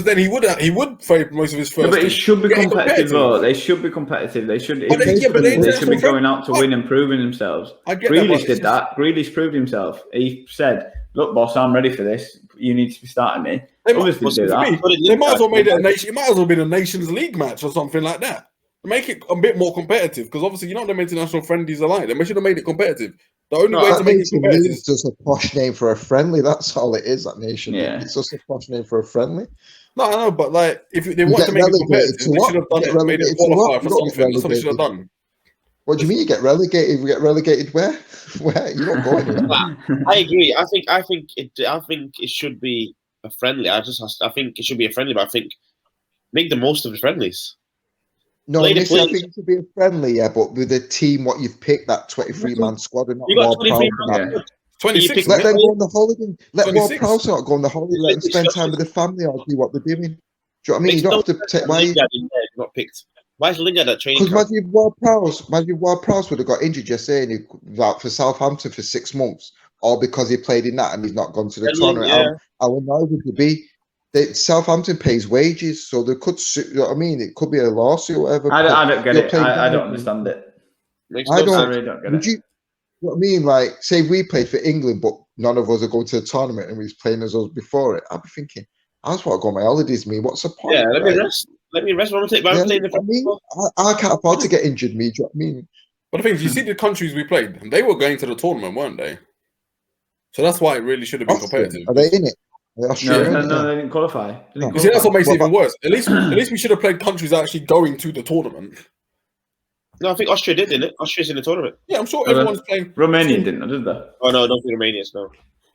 [SPEAKER 2] then he would favour most of his first.
[SPEAKER 1] But it should be competitive. Though. They should be competitive. They should. They should be going out to win and proving themselves. Grealish did that. Grealish proved himself. He said, "Look, boss, I'm ready for this. You need to be starting me." Others did do that.
[SPEAKER 2] They might as well made it a nation. It might as well been a Nations League match or something like that. Make it a bit more competitive because obviously you know them international friendlies are like. They should have made it competitive. The only way to make it competitive
[SPEAKER 4] is just a posh name for a friendly. That's all it is. That nation. Yeah. It's just a posh name for a friendly.
[SPEAKER 2] No, but like if they want to make it competitive, they should have done it. Made it qualify for something. That's what they should have done.
[SPEAKER 4] What do you mean you get relegated? We get relegated where? Where? You're not going there.
[SPEAKER 3] I agree. I think it should be a friendly. I think it should be a friendly, but I think make the most of the friendlies.
[SPEAKER 4] No,
[SPEAKER 3] Play the
[SPEAKER 4] listen, I
[SPEAKER 3] players.
[SPEAKER 4] think it should be a friendly, yeah, but with the team, what you've picked, that 23-man squad, and not
[SPEAKER 3] You got
[SPEAKER 4] more
[SPEAKER 3] 23
[SPEAKER 4] proud.
[SPEAKER 3] man.
[SPEAKER 1] Yeah.
[SPEAKER 2] 26.
[SPEAKER 4] Let them
[SPEAKER 2] man.
[SPEAKER 4] go on the holiday. Let more
[SPEAKER 2] 26.
[SPEAKER 4] proud not go on the holiday. Let them spend time with the family or do what they're doing. Do you know what I mean? You don't have to take why.
[SPEAKER 3] Lingard in there, not picked. Why is Lingard at training
[SPEAKER 4] Because
[SPEAKER 3] camp?
[SPEAKER 4] imagine Ward Prowse would have got injured just saying he like for Southampton for 6 months, or because he played in that and he's not gone to the tournament.
[SPEAKER 3] Yeah.
[SPEAKER 4] How annoyed would you be? Southampton pays wages, so they could sue. You know what I mean? It could be a lawsuit or whatever.
[SPEAKER 1] I don't get
[SPEAKER 4] you're
[SPEAKER 1] it.
[SPEAKER 4] playing
[SPEAKER 1] I don't
[SPEAKER 4] down.
[SPEAKER 1] understand it.
[SPEAKER 3] Makes
[SPEAKER 4] I
[SPEAKER 3] no
[SPEAKER 4] don't-
[SPEAKER 1] I
[SPEAKER 3] sense.
[SPEAKER 1] really don't get
[SPEAKER 4] Would
[SPEAKER 1] it.
[SPEAKER 4] you know what I mean? Like, say we played for England, but none of us are going to the tournament and we was playing as us before it. I'd be thinking, I just want to go on my holidays, me. What's the point?
[SPEAKER 3] Yeah, let me
[SPEAKER 4] right?
[SPEAKER 3] rest. Let me rest. I'm
[SPEAKER 4] Yeah,
[SPEAKER 3] playing the
[SPEAKER 4] I mean, I can't afford to get injured, me. Do you know what I mean?
[SPEAKER 2] But the thing is, you see the countries we played, they were going to the tournament, weren't they? So that's why it really should have been
[SPEAKER 4] Austria,
[SPEAKER 2] competitive.
[SPEAKER 4] are they in it?
[SPEAKER 1] No,
[SPEAKER 4] Australia,
[SPEAKER 1] they didn't qualify. They didn't
[SPEAKER 2] You see, that's what makes it
[SPEAKER 1] qualify.
[SPEAKER 2] even worse. At least we should have played countries that are actually going to the tournament.
[SPEAKER 3] No, I think Austria did, didn't it? Austria's in the tournament.
[SPEAKER 2] Yeah, I'm sure
[SPEAKER 1] Well,
[SPEAKER 2] everyone's playing.
[SPEAKER 1] Romania didn't, did they?
[SPEAKER 3] Oh no, I don't think Romania's no.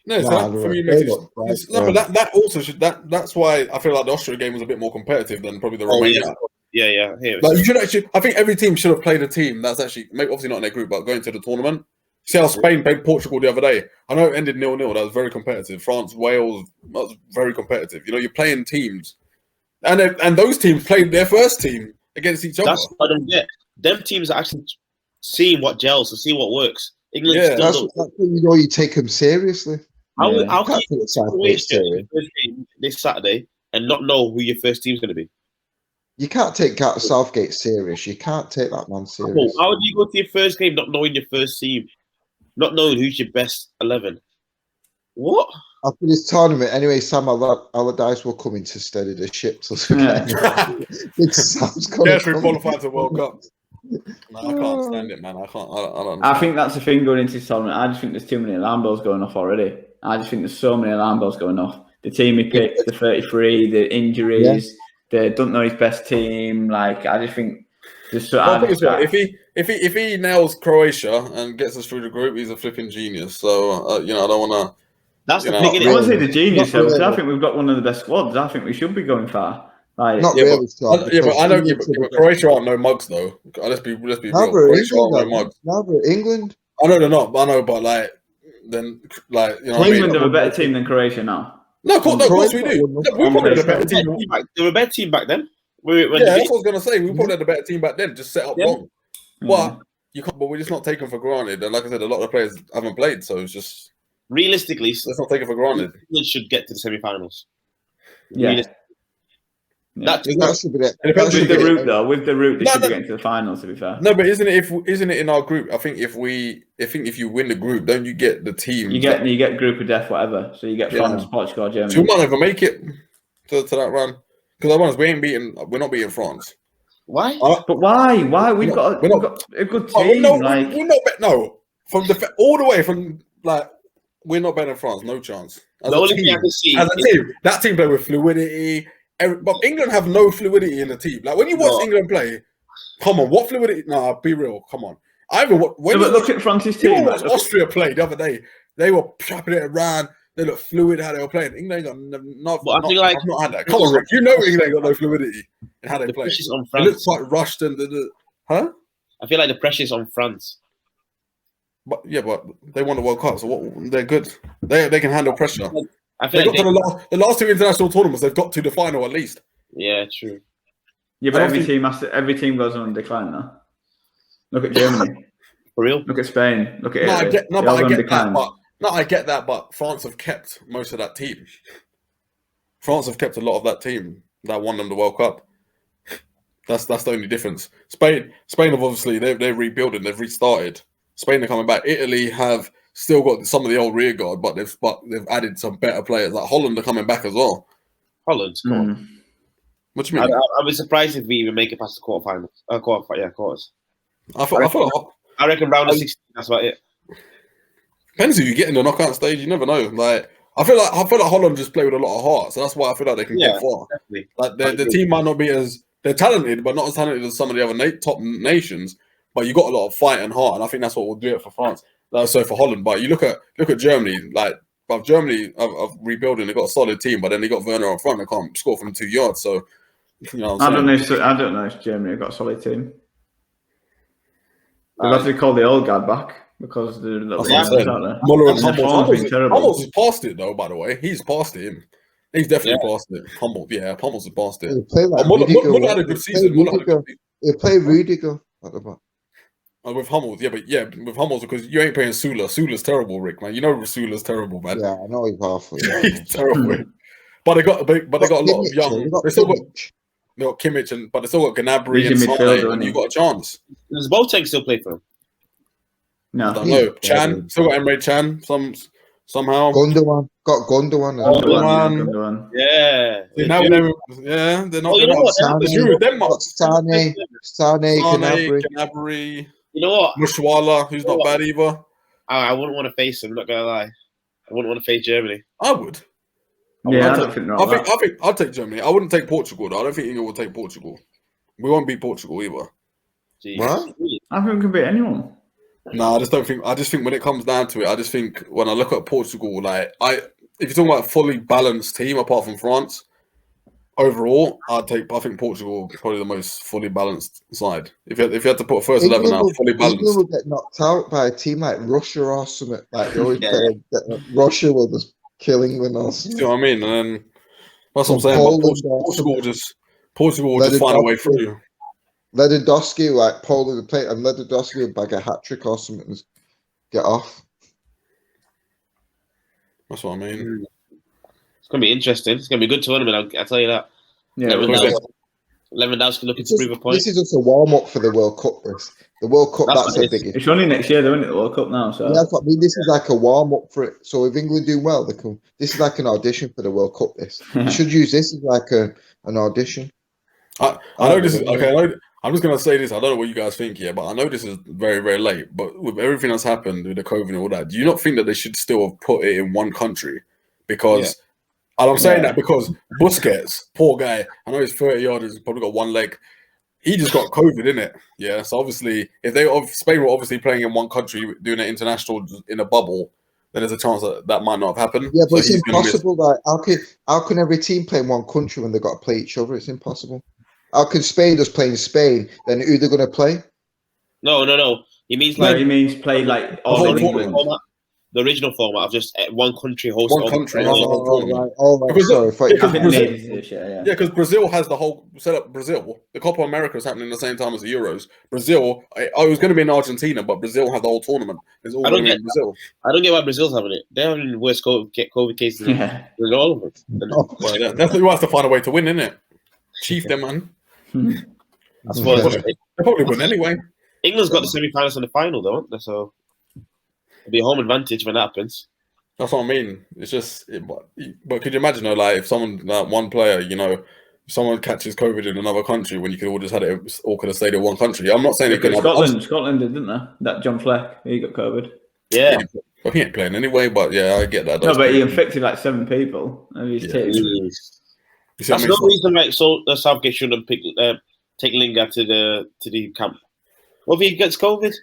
[SPEAKER 2] No, so
[SPEAKER 4] Nah,
[SPEAKER 2] that, for me,
[SPEAKER 4] they
[SPEAKER 2] makes it,
[SPEAKER 4] look right,
[SPEAKER 2] no, but that also should that's why I feel like the Austria game was a bit more competitive than probably the Romania.
[SPEAKER 3] Yeah. Here.
[SPEAKER 2] Like you should actually, I think every team should have played a team that's actually maybe obviously not in their group, but going to the tournament. See how Spain played Portugal the other day. I know it ended 0-0. That was very competitive. France, Wales, that was very competitive. You know, you're playing teams, and those teams played their first team against each other.
[SPEAKER 3] That's what I don't get. Them teams are actually seeing what gels and seeing what works. England
[SPEAKER 2] Yeah,
[SPEAKER 3] still
[SPEAKER 4] That's
[SPEAKER 3] don't.
[SPEAKER 4] when you know you take them seriously.
[SPEAKER 3] How
[SPEAKER 1] Yeah.
[SPEAKER 3] can
[SPEAKER 4] Can't
[SPEAKER 3] you
[SPEAKER 4] take Southgate
[SPEAKER 3] waste your
[SPEAKER 4] serious.
[SPEAKER 3] first game this Saturday and not know who your first team's going to be?
[SPEAKER 4] You can't take Southgate serious. You can't take that man serious.
[SPEAKER 3] Well, how do you go to your first game not knowing your first team, not knowing who's your best 11? What?
[SPEAKER 4] After this tournament, anyway, Sam Allardyce will come into steady the ship. So Big Sam's gonna
[SPEAKER 2] Yes, we
[SPEAKER 4] come.
[SPEAKER 2] qualified to World Cup. No, I can't stand it, man. I don't.
[SPEAKER 1] I think that's the thing going into this tournament. I just think there's too many alarm bells going off already. I just think there's so many alarm bells going off. The team he picked, the 33, the injuries, the don't know his best team. Like, I just think there's so.
[SPEAKER 2] Well,
[SPEAKER 1] I just,
[SPEAKER 2] if he nails Croatia and gets us through the group, he's a flipping genius. So you know, I don't want to.
[SPEAKER 3] That's the
[SPEAKER 2] You know,
[SPEAKER 3] thing.
[SPEAKER 2] not
[SPEAKER 3] innit?
[SPEAKER 1] honestly, the genius.
[SPEAKER 4] Not really.
[SPEAKER 1] I think we've got one of the best squads. I think we should be going far. Like,
[SPEAKER 4] Not
[SPEAKER 2] Yeah,
[SPEAKER 4] really. Scott,
[SPEAKER 2] but I know.
[SPEAKER 4] because
[SPEAKER 2] But Croatia aren't no mugs though. Let's be real.
[SPEAKER 4] Never
[SPEAKER 2] Croatia aren't no
[SPEAKER 4] England.
[SPEAKER 2] mugs.
[SPEAKER 4] Never England.
[SPEAKER 2] I know they're not. I know, but like then, like you know, what I
[SPEAKER 1] England
[SPEAKER 2] mean?
[SPEAKER 1] have a better team than Croatia now.
[SPEAKER 2] No, of course we do.
[SPEAKER 4] Croatia
[SPEAKER 2] We probably had a better
[SPEAKER 3] They
[SPEAKER 2] team.
[SPEAKER 3] were a better team back then.
[SPEAKER 2] Yeah, that's what I was gonna say. We probably had a better team back then, just set up
[SPEAKER 3] Yeah.
[SPEAKER 2] wrong. But you can't. But we're just not taken for granted. And like I said, a lot of the players haven't played, so it's just
[SPEAKER 3] Realistically,
[SPEAKER 2] let's not take it for granted.
[SPEAKER 3] England should get to the semi-finals.
[SPEAKER 1] Yeah.
[SPEAKER 3] That
[SPEAKER 4] That should be it.
[SPEAKER 2] It depends
[SPEAKER 1] With
[SPEAKER 2] who
[SPEAKER 1] the
[SPEAKER 2] you
[SPEAKER 1] route though, with the route, they
[SPEAKER 2] No,
[SPEAKER 1] should be
[SPEAKER 2] no.
[SPEAKER 1] getting to the finals. To be fair,
[SPEAKER 2] No, but isn't it in our group? I think if you win the group, don't you get the team?
[SPEAKER 1] you get group of death, whatever. So you get
[SPEAKER 2] Yeah.
[SPEAKER 1] France, Portugal, Germany.
[SPEAKER 2] So we might never make it to that run because we're not beating France.
[SPEAKER 3] why?
[SPEAKER 1] But why? Why we've got
[SPEAKER 2] we're
[SPEAKER 1] we've
[SPEAKER 2] not-
[SPEAKER 1] got a good
[SPEAKER 2] Oh,
[SPEAKER 1] team?
[SPEAKER 2] we're
[SPEAKER 1] like
[SPEAKER 2] from all the way from like we're not better than France. No chance. As
[SPEAKER 3] The
[SPEAKER 2] a
[SPEAKER 3] only
[SPEAKER 2] team,
[SPEAKER 3] thing I can see
[SPEAKER 2] as a
[SPEAKER 3] is
[SPEAKER 2] team, that team play with fluidity. But England have no fluidity in the team. Like when you watch
[SPEAKER 3] No.
[SPEAKER 2] England play, come on, what fluidity? Nah, be real. Come on. When
[SPEAKER 1] but look at France's
[SPEAKER 2] you
[SPEAKER 1] team.
[SPEAKER 2] watch
[SPEAKER 1] Look at-
[SPEAKER 2] Austria play the other day, they were trapping it around. They look fluid how they were playing. England got not.
[SPEAKER 3] But I feel like-
[SPEAKER 2] I've not had that. Come on, Rick. You know England got no fluidity in how they
[SPEAKER 3] the
[SPEAKER 2] play.
[SPEAKER 3] pressure's on
[SPEAKER 2] They look
[SPEAKER 3] France.
[SPEAKER 2] quite rushed and huh?
[SPEAKER 3] I feel like the pressure's on France.
[SPEAKER 2] But they won the World Cup, so they're good. They can handle pressure.
[SPEAKER 3] I feel
[SPEAKER 2] They
[SPEAKER 3] like
[SPEAKER 2] got to the last two international tournaments. They've got to the final at least.
[SPEAKER 3] yeah, true.
[SPEAKER 1] Yeah, but
[SPEAKER 2] I don't
[SPEAKER 1] every team goes on a decline now. Look at Germany.
[SPEAKER 3] For real.
[SPEAKER 1] Look at Spain. Look at
[SPEAKER 2] No,
[SPEAKER 1] Italy.
[SPEAKER 2] I get, no,
[SPEAKER 1] They
[SPEAKER 2] but
[SPEAKER 1] all
[SPEAKER 2] I
[SPEAKER 1] on
[SPEAKER 2] get
[SPEAKER 1] decline.
[SPEAKER 2] that. But France have kept most of that team. France have kept a lot of that team that won them the World Cup. That's the only difference. Spain have obviously they're rebuilding. They've restarted. Spain are coming back. Italy have still got some of the old rear guard, but they've added some better players. Like Holland are coming back as well.
[SPEAKER 3] Holland. Come on.
[SPEAKER 1] Mm.
[SPEAKER 2] What do you mean?
[SPEAKER 3] I was surprised if we even make it past the quarterfinals. Quarters.
[SPEAKER 2] I feel like
[SPEAKER 3] I reckon round of 16. That's about it.
[SPEAKER 2] depends who you get in the knockout stage. You never know. Like I feel like Holland just play with a lot of heart, so that's why I feel like they can get far.
[SPEAKER 3] Definitely.
[SPEAKER 2] Like the team might not be as they're talented, but not as talented as some of the other top nations. but you got a lot of fight and heart, and I think that's what will do it for France. So for Holland, but you look at Germany, like, but Germany of rebuilding, they got a solid team, but then they got Werner up front, they can't score from 2 yards. So, you know,
[SPEAKER 1] I don't know if Germany have got a solid team. They'll have to call the old guard back because they're
[SPEAKER 2] Muller and Hummels has passed it though. By the way, he's passed it. He's definitely passed it. Hummels has passed it. Muller had a good season.
[SPEAKER 4] He'll play Rudiger at the back.
[SPEAKER 2] With Hummels, with Hummels, because you ain't playing Sula. Sula's terrible, Rick, man. You know Sula's terrible, man.
[SPEAKER 4] Yeah, I know he's awful.
[SPEAKER 2] He's terrible. But they got a lot of young. They still got Kimmich, but they still got Gnabry and Sane, and you got a chance.
[SPEAKER 3] Does Boateng still play for him?
[SPEAKER 1] No,
[SPEAKER 2] I don't know. Chan still got Emre Chan. Somehow.
[SPEAKER 4] Gundogan got Gundogan.
[SPEAKER 1] Gundogan.
[SPEAKER 3] Yeah.
[SPEAKER 2] They're not.
[SPEAKER 4] Sane, Gnabry.
[SPEAKER 3] You know what?
[SPEAKER 2] Musiala, who's not bad either.
[SPEAKER 3] I wouldn't want to face him. I'm not gonna lie. I wouldn't want to face Germany.
[SPEAKER 2] I would. I think I'd take Germany. I wouldn't take Portugal though. I don't think England will take Portugal. We won't beat Portugal either.
[SPEAKER 3] Jeez.
[SPEAKER 4] What?
[SPEAKER 1] I think we can beat anyone.
[SPEAKER 2] No, I just don't think. I just think when it comes down to it, I just think when I look at Portugal, like if you're talking about a fully balanced team apart from France, overall, I think Portugal is probably the most fully balanced side. If you had to put a first 11 out, fully balanced.
[SPEAKER 4] England will get knocked out by a team like Russia or something. Like they always Russia will just kill England or something.
[SPEAKER 2] See what I mean? And then that's what I'm saying. Portugal will just find a way through.
[SPEAKER 4] Lewandowski, like Poland play, and Lewandowski will bag a hat trick or something and get off.
[SPEAKER 2] That's what I mean.
[SPEAKER 3] It's gonna be interesting. It's gonna be a good tournament. I'll tell you that.
[SPEAKER 1] Yeah,
[SPEAKER 3] Lewandowski looking to prove a point.
[SPEAKER 4] This is just a warm up for the World Cup. The World Cup, that's the biggest.
[SPEAKER 1] It's only next year, though, isn't it? The World Cup now. So
[SPEAKER 4] that's what I mean. This is like a warm up for it. So if England do well, they can. This is like an audition for the World Cup. This you should use this as like an audition.
[SPEAKER 2] I know this is okay. I'm just gonna say this. I don't know what you guys think here, but I know this is very, very late. But with everything that's happened with the COVID and all that, do you not think that they should still have put it in one country? Because, and I'm saying that because Busquets, poor guy, I know he's 30 yards, he's probably got one leg. He just got COVID, innit? Yeah. So obviously, if Spain were obviously playing in one country, doing an international in a bubble, then there's a chance that might not have happened.
[SPEAKER 4] Yeah, but it's impossible. Like, how can every team play in one country when they've got to play each other? It's impossible. How can Spain just play in Spain? Then who they're going to play?
[SPEAKER 3] No. He means
[SPEAKER 1] play like all in England.
[SPEAKER 3] The original format of just one country hosting
[SPEAKER 2] one country. Because Brazil has the whole set up. Brazil, the Copa America is happening at the same time as the Euros. Brazil, I was going to be in Argentina, but Brazil have the whole tournament. It's all going to be in Brazil.
[SPEAKER 3] I don't get why Brazil's having it. They're having the worst COVID cases than all of them.
[SPEAKER 2] Well, that's who has to find a way to win, isn't it? Chief them, man.
[SPEAKER 3] I suppose
[SPEAKER 2] they probably win anyway.
[SPEAKER 3] England's got the semi-finals and the final, though, so it'll be a home advantage when that happens.
[SPEAKER 2] That's what I mean. It's just, but could you imagine, though, like if someone, like one player, if someone catches COVID in another country, when you could all just had it, all could have stayed in one country. I'm not saying it could.
[SPEAKER 1] Scotland did, didn't they? That John Fleck, he got COVID.
[SPEAKER 3] Yeah,
[SPEAKER 2] but he ain't playing anyway. But yeah, I get that.
[SPEAKER 1] No, but he infected like 7 people.
[SPEAKER 3] That's no reason, like, so Southgate shouldn't take Lingard to the camp. What if he gets COVID?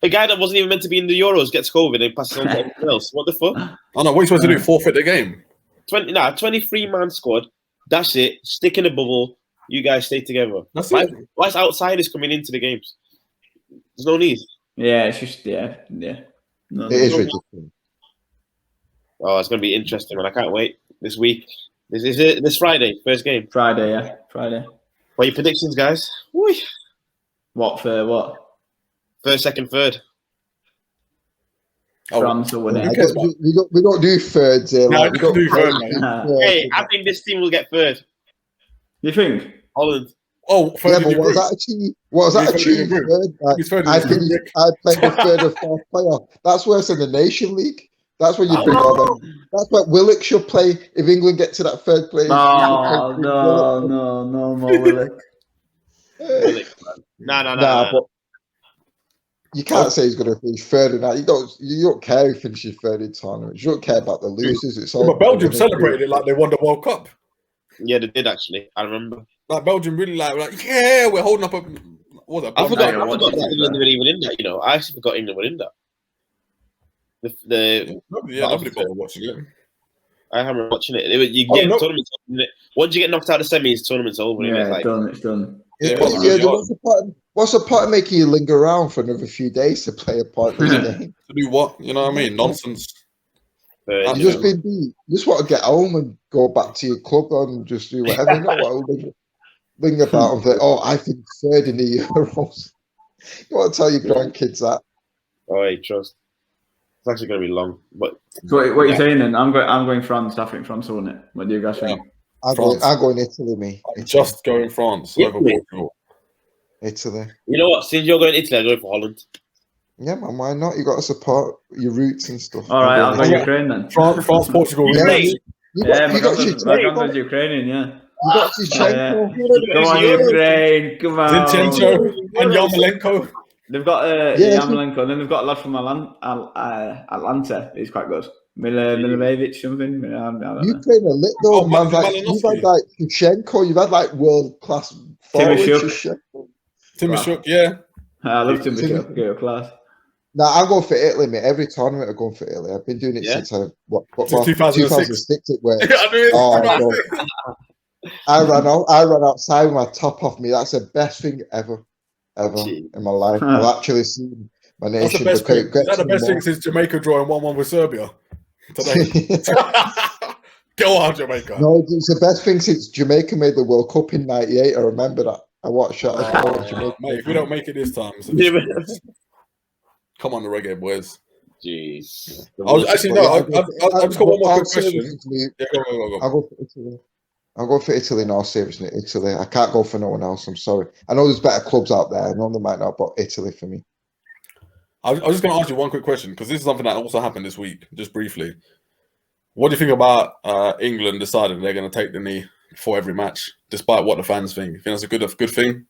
[SPEAKER 3] The guy that wasn't even meant to be in the Euros gets COVID and passes on to everyone else. What the fuck?
[SPEAKER 2] I know. What are you supposed to do? Forfeit the game?
[SPEAKER 3] 23-man squad. That's it. Stick in a bubble. You guys stay together.
[SPEAKER 2] That's it.
[SPEAKER 3] Why's outsiders coming into the games? There's no need.
[SPEAKER 1] Yeah, it's just No,
[SPEAKER 4] it is ridiculous.
[SPEAKER 3] Oh, it's going to be interesting, man. I can't wait this week. Is it this Friday? First game?
[SPEAKER 1] Friday.
[SPEAKER 3] What are your predictions, guys? Whee.
[SPEAKER 1] What for what?
[SPEAKER 3] First, second, third.
[SPEAKER 1] France will win it.
[SPEAKER 4] We don't do thirds here.
[SPEAKER 2] No, we don't do third,
[SPEAKER 3] Hey, I think this team will get third.
[SPEAKER 1] You think?
[SPEAKER 3] Holland.
[SPEAKER 2] Oh,
[SPEAKER 4] but what was that achieved? Third? I played the third or fourth player. That's worse than the Nation League. That's when you bring all them. That's what Willock should play if England get to that third place.
[SPEAKER 1] No more Willock.
[SPEAKER 3] No.
[SPEAKER 4] But you can't say he's going to finish third in that. You don't care who finishes third in tournaments. You don't care about the losers. It's all.
[SPEAKER 2] But Belgium celebrated it like they won the World Cup.
[SPEAKER 3] Yeah, they did actually. I remember.
[SPEAKER 2] Like Belgium really like yeah, we're holding up What was
[SPEAKER 3] I forgot
[SPEAKER 1] what did
[SPEAKER 3] that
[SPEAKER 1] you
[SPEAKER 3] England
[SPEAKER 1] say?
[SPEAKER 3] were even in that. You know, I actually forgot England were in that.
[SPEAKER 2] Nobody bothered watching it.
[SPEAKER 3] I haven't watching it. You
[SPEAKER 2] Oh,
[SPEAKER 3] get
[SPEAKER 2] no.
[SPEAKER 3] tournaments. Once you get knocked out of the semis, tournament's over.
[SPEAKER 1] Yeah,
[SPEAKER 3] It's
[SPEAKER 1] it's done.
[SPEAKER 2] Yeah,
[SPEAKER 4] what's the point of making you linger around for another few days to play a pointless
[SPEAKER 1] Yeah.
[SPEAKER 4] game?
[SPEAKER 2] To do what? You know what I mean? Nonsense.
[SPEAKER 3] you
[SPEAKER 4] You just
[SPEAKER 3] know.
[SPEAKER 4] been beat. You just want to get home and go back to your club and just do whatever. You know what? Linger about and think, oh, I think third in the Euros. You want to tell your grandkids that?
[SPEAKER 3] Oh, hey, trust. It's actually going to be long, but
[SPEAKER 1] So what are you saying then? I'm going France. I think France won it. What do you guys think?
[SPEAKER 4] I'm going Italy, me.
[SPEAKER 2] I'm just going France over Portugal.
[SPEAKER 4] Italy.
[SPEAKER 3] You know what? Since you're going to Italy, I'm going for Holland.
[SPEAKER 4] Yeah, man. Why not? You got to support your roots and stuff.
[SPEAKER 1] All right, I'll go
[SPEAKER 4] Italy.
[SPEAKER 1] Ukraine then.
[SPEAKER 2] France, Portugal.
[SPEAKER 3] Ukraine.
[SPEAKER 1] Yeah, my
[SPEAKER 4] Shevchenko.
[SPEAKER 1] grandma's Ukrainian. Yeah.
[SPEAKER 4] You got Shevchenko.
[SPEAKER 1] Come on, Ukraine! Come on.
[SPEAKER 2] Zinchenko and Yarmolenko.
[SPEAKER 1] They've got
[SPEAKER 4] Yeah,
[SPEAKER 1] Yarmolenko, and then they've got a lad from Atlanta. He's quite good. Milojevic something. I don't know.
[SPEAKER 4] Ukraine are lit though,
[SPEAKER 2] Oh,
[SPEAKER 4] man. Like,
[SPEAKER 2] Malinowski.
[SPEAKER 4] you've had like Shevchenko, you've had like world class forwards.
[SPEAKER 1] Timashuk.
[SPEAKER 2] Timashuk, yeah.
[SPEAKER 1] I love Timashuk. Go class.
[SPEAKER 4] Nah, I'm going for Italy, mate. Every tournament I'm going for Italy. I've been doing it since
[SPEAKER 2] Since
[SPEAKER 4] 2006 it went.
[SPEAKER 2] I knew it was 2006.
[SPEAKER 4] I ran outside with my top off me. That's the best thing ever in my life. I've actually seen my nation.
[SPEAKER 2] That's the best thing. Is that the best thing since Jamaica drawing 1-1 with Serbia today? Go on, Jamaica.
[SPEAKER 4] No, it's the best thing since Jamaica made the World Cup in '98. I remember that. I watched that as well. Jamaica.
[SPEAKER 2] Mate, if we don't make it this time, come on, the reggae boys.
[SPEAKER 3] Jeez.
[SPEAKER 2] I've just got one more quick question. Yeah, go.
[SPEAKER 4] I'll go for Italy. I'll go for Italy now, seriously. Italy. I can't go for no one else. I'm sorry. I know there's better clubs out there. I know they might not, but Italy for me.
[SPEAKER 2] I was just going to ask you one quick question because this is something that also happened this week, just briefly. What do you think about England deciding they're going to take the knee before every match, despite what the fans think? You think that's a good thing?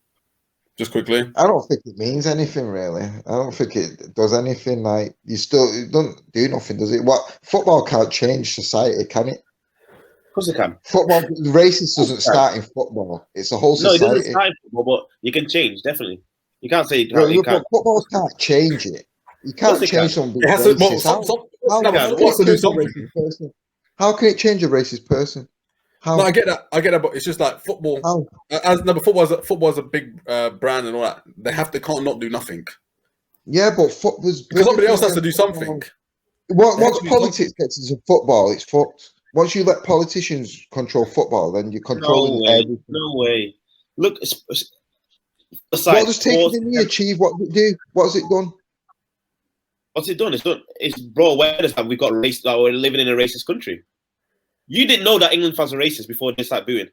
[SPEAKER 2] Just quickly.
[SPEAKER 4] I don't think it means anything, really. I don't think it does anything. Like, it don't do nothing, does it? What football can't change society, can it?
[SPEAKER 3] Of course it can.
[SPEAKER 4] Football, racist doesn't start in football. It's a whole society.
[SPEAKER 3] No, it doesn't start in football, but you can change, definitely. You can't say you can't.
[SPEAKER 4] Football can't change it. You can't change something.
[SPEAKER 2] It has to do something.
[SPEAKER 4] How can it change a racist person? How?
[SPEAKER 2] No, I get that, but it's just like football. Football is a big brand and all that. They can't not do nothing.
[SPEAKER 4] Yeah, but football's
[SPEAKER 2] because somebody else has to do something.
[SPEAKER 4] Once politics gets into football, it's fucked. Once you let politicians control football, then you're controlling everything.
[SPEAKER 3] No way. Look,
[SPEAKER 4] what does taking the knee achieve? What does it do? What has it done?
[SPEAKER 3] What's it done? It's brought awareness that we've got race. That we're living in a racist country. You didn't know that England fans were racist before they start booing.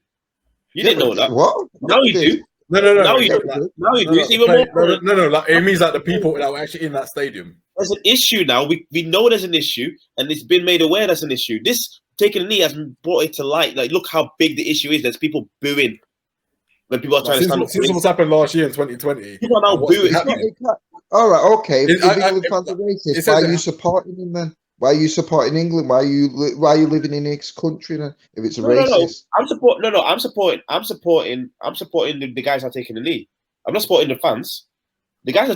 [SPEAKER 3] You didn't know that.
[SPEAKER 4] What?
[SPEAKER 3] Now you do.
[SPEAKER 2] No.
[SPEAKER 3] Now you do. Now you do. It's even more.
[SPEAKER 2] No. Like, it means that the people that were actually in that stadium. There's
[SPEAKER 3] an issue now. We know there's an issue, and it's been made aware there's an issue. This taking a knee has brought it to light. Like, look how big the issue is. There's people booing when people are trying to stand up.
[SPEAKER 2] Since what's happened last year in 2020,
[SPEAKER 3] people are now booing.
[SPEAKER 4] All right, okay. If England fans are racist, why are you supporting them then? Why are you supporting England? Why are you living in this country then? If it's racist,
[SPEAKER 3] I'm supporting the guys that are taking the knee. I'm not supporting the fans. The guys are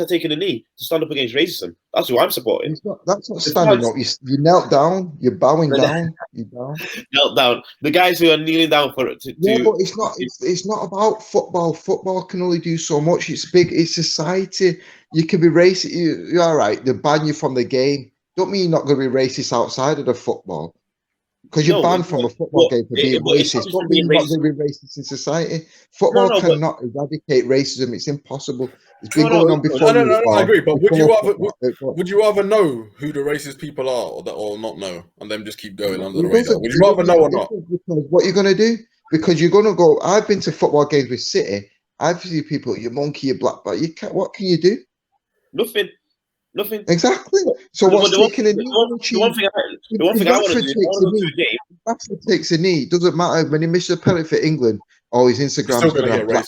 [SPEAKER 3] taking the knee to stand up against racism. That's who I'm supporting.
[SPEAKER 4] That's not standing up. You knelt down. You're bowing down. You down.
[SPEAKER 3] Knelt down. The guys who are kneeling down for it.
[SPEAKER 4] Yeah, but it's not. It's not about football. Football can only do so much. It's big. It's society. You can be racist. You're all right. They ban you from the game. Don't mean you're not going to be racist outside of the football. Because you're banned from a football game for being racist. Don't mean you're not going to be racist in society. Football cannot eradicate racism. It's impossible. It's been going on before.
[SPEAKER 2] No, I agree. But would you rather know who the racist people are or not know, and then just keep going under the radar? Would you rather know or not?
[SPEAKER 4] Because what you're going to do? Because you're going to go. I've been to football games with City. I've seen people. You monkey, you black, but you can't. What can you do?
[SPEAKER 3] Nothing.
[SPEAKER 4] Exactly. So what's taking a knee?
[SPEAKER 3] The one thing I want to do.
[SPEAKER 4] Rashford takes a knee. Doesn't matter when he misses a penalty for England. Oh, his Instagram's going to have black.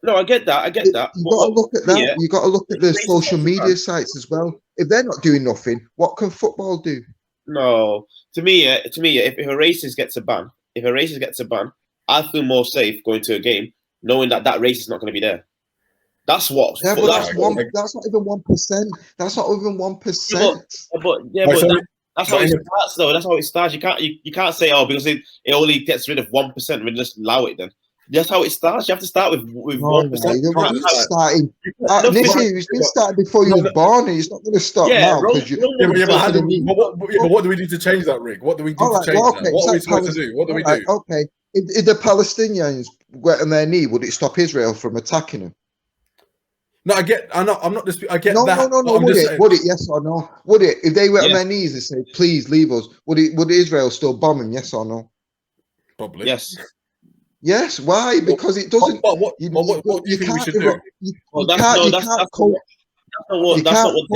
[SPEAKER 3] No, I get that.
[SPEAKER 4] You got to look at that. Yeah. You got to look at the social media sites as well. If they're not doing nothing, what can football do?
[SPEAKER 3] No, to me, if a racist gets a ban, I feel more safe going to a game knowing that race is not going to be there. That's what.
[SPEAKER 4] Yeah, but
[SPEAKER 3] that's
[SPEAKER 4] that's not even 1%. That's not even 1%.
[SPEAKER 3] That's how it starts, though. That's how it starts. You can't say, oh, because it only gets rid of 1%. We just allow it then. That's how it starts. You have to start with 1%.
[SPEAKER 4] Nissi, it's been started before you were born. It's not going to stop now.
[SPEAKER 2] But what do we need to change that, Rick? What do we do to change that? What are we supposed to do? What do we do?
[SPEAKER 4] Okay. If the Palestinians went on their knee, would it stop Israel from attacking them?
[SPEAKER 2] No, I get that.
[SPEAKER 4] No. Would it? Yes or no? Would it? If they went on their knees and said, "Please leave us," would Israel still bomb them? Yes or no?
[SPEAKER 2] Probably.
[SPEAKER 3] Yes.
[SPEAKER 4] Yes. Why? Because it doesn't.
[SPEAKER 2] What do you think we should do? I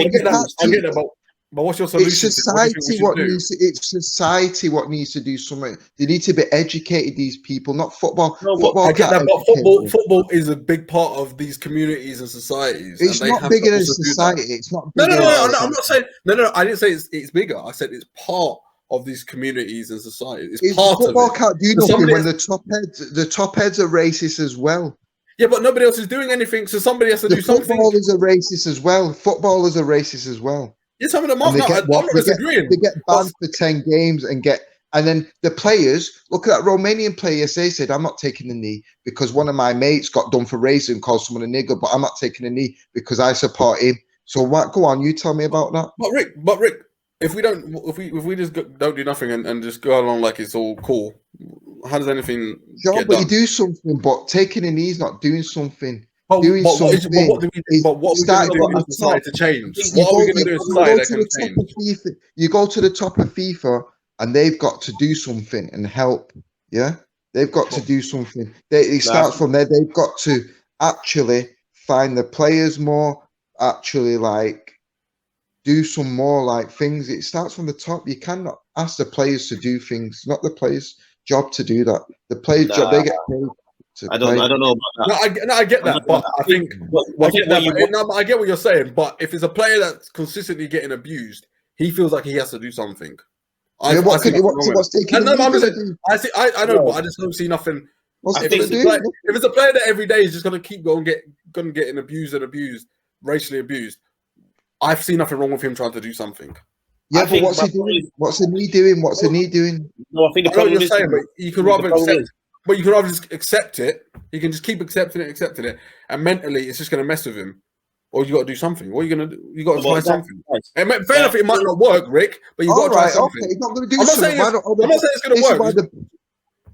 [SPEAKER 2] get that. But what's your solution?
[SPEAKER 4] It's society what needs to do something. They need to be educated, these people, not football.
[SPEAKER 2] I get that, but football is a big part of these communities and societies.
[SPEAKER 4] It's not bigger than society. It's not bigger.
[SPEAKER 2] No, I'm not saying. No, I didn't say it's bigger. I said it's part of these communities and societies. It's part of it.
[SPEAKER 4] Football can't do nothing when the top heads are racist as well.
[SPEAKER 2] Yeah, but nobody else is doing anything, so somebody has to do something.
[SPEAKER 4] Footballers are racist as well. Footballers are racist as well.
[SPEAKER 2] Yeah, some of them are. I'm not disagreeing.
[SPEAKER 4] They get banned for 10 games and then the players, look at that Romanian player yesterday, said, I'm not taking the knee because one of my mates got done for racism and called someone a nigger, but I'm not taking the knee because I support him. So what? Go on, you tell me about that.
[SPEAKER 2] But Rick, if we just don't do nothing and just go along like it's all cool, how does anything get done?
[SPEAKER 4] You do something, but taking a knee is not doing something.
[SPEAKER 2] What are we going to do in society to change? What are we going to do in society that can change?
[SPEAKER 4] You go to the top of FIFA and they've got to do something and help. Yeah? They've got to do something. It starts from there. They've got to actually find the players more, actually do some more things. It starts from the top. You cannot ask the players to do things, not the players' job to do that. The players' job, they get paid.
[SPEAKER 3] I don't know about that.
[SPEAKER 2] I get that, but I think I get what you're saying. But if it's a player that's consistently getting abused, he feels like he has to do something. I know, but I just don't see nothing. If it's a player that every day is just going to keep getting abused, racially abused, I've seen nothing wrong with him trying to do something.
[SPEAKER 4] Yeah, but what's he doing? What's the knee doing? What's the knee doing?
[SPEAKER 3] No, I think the problem
[SPEAKER 2] you're saying, but you could rather accept. But you can rather just accept it. You can just keep accepting it, and mentally, it's just going to mess with him. Or you got to do something. What are you going to do? You got to try something. Fair enough, it might not work, Rick, but you got to try something.
[SPEAKER 4] Okay, not going to do
[SPEAKER 2] I'm not saying it's going to work.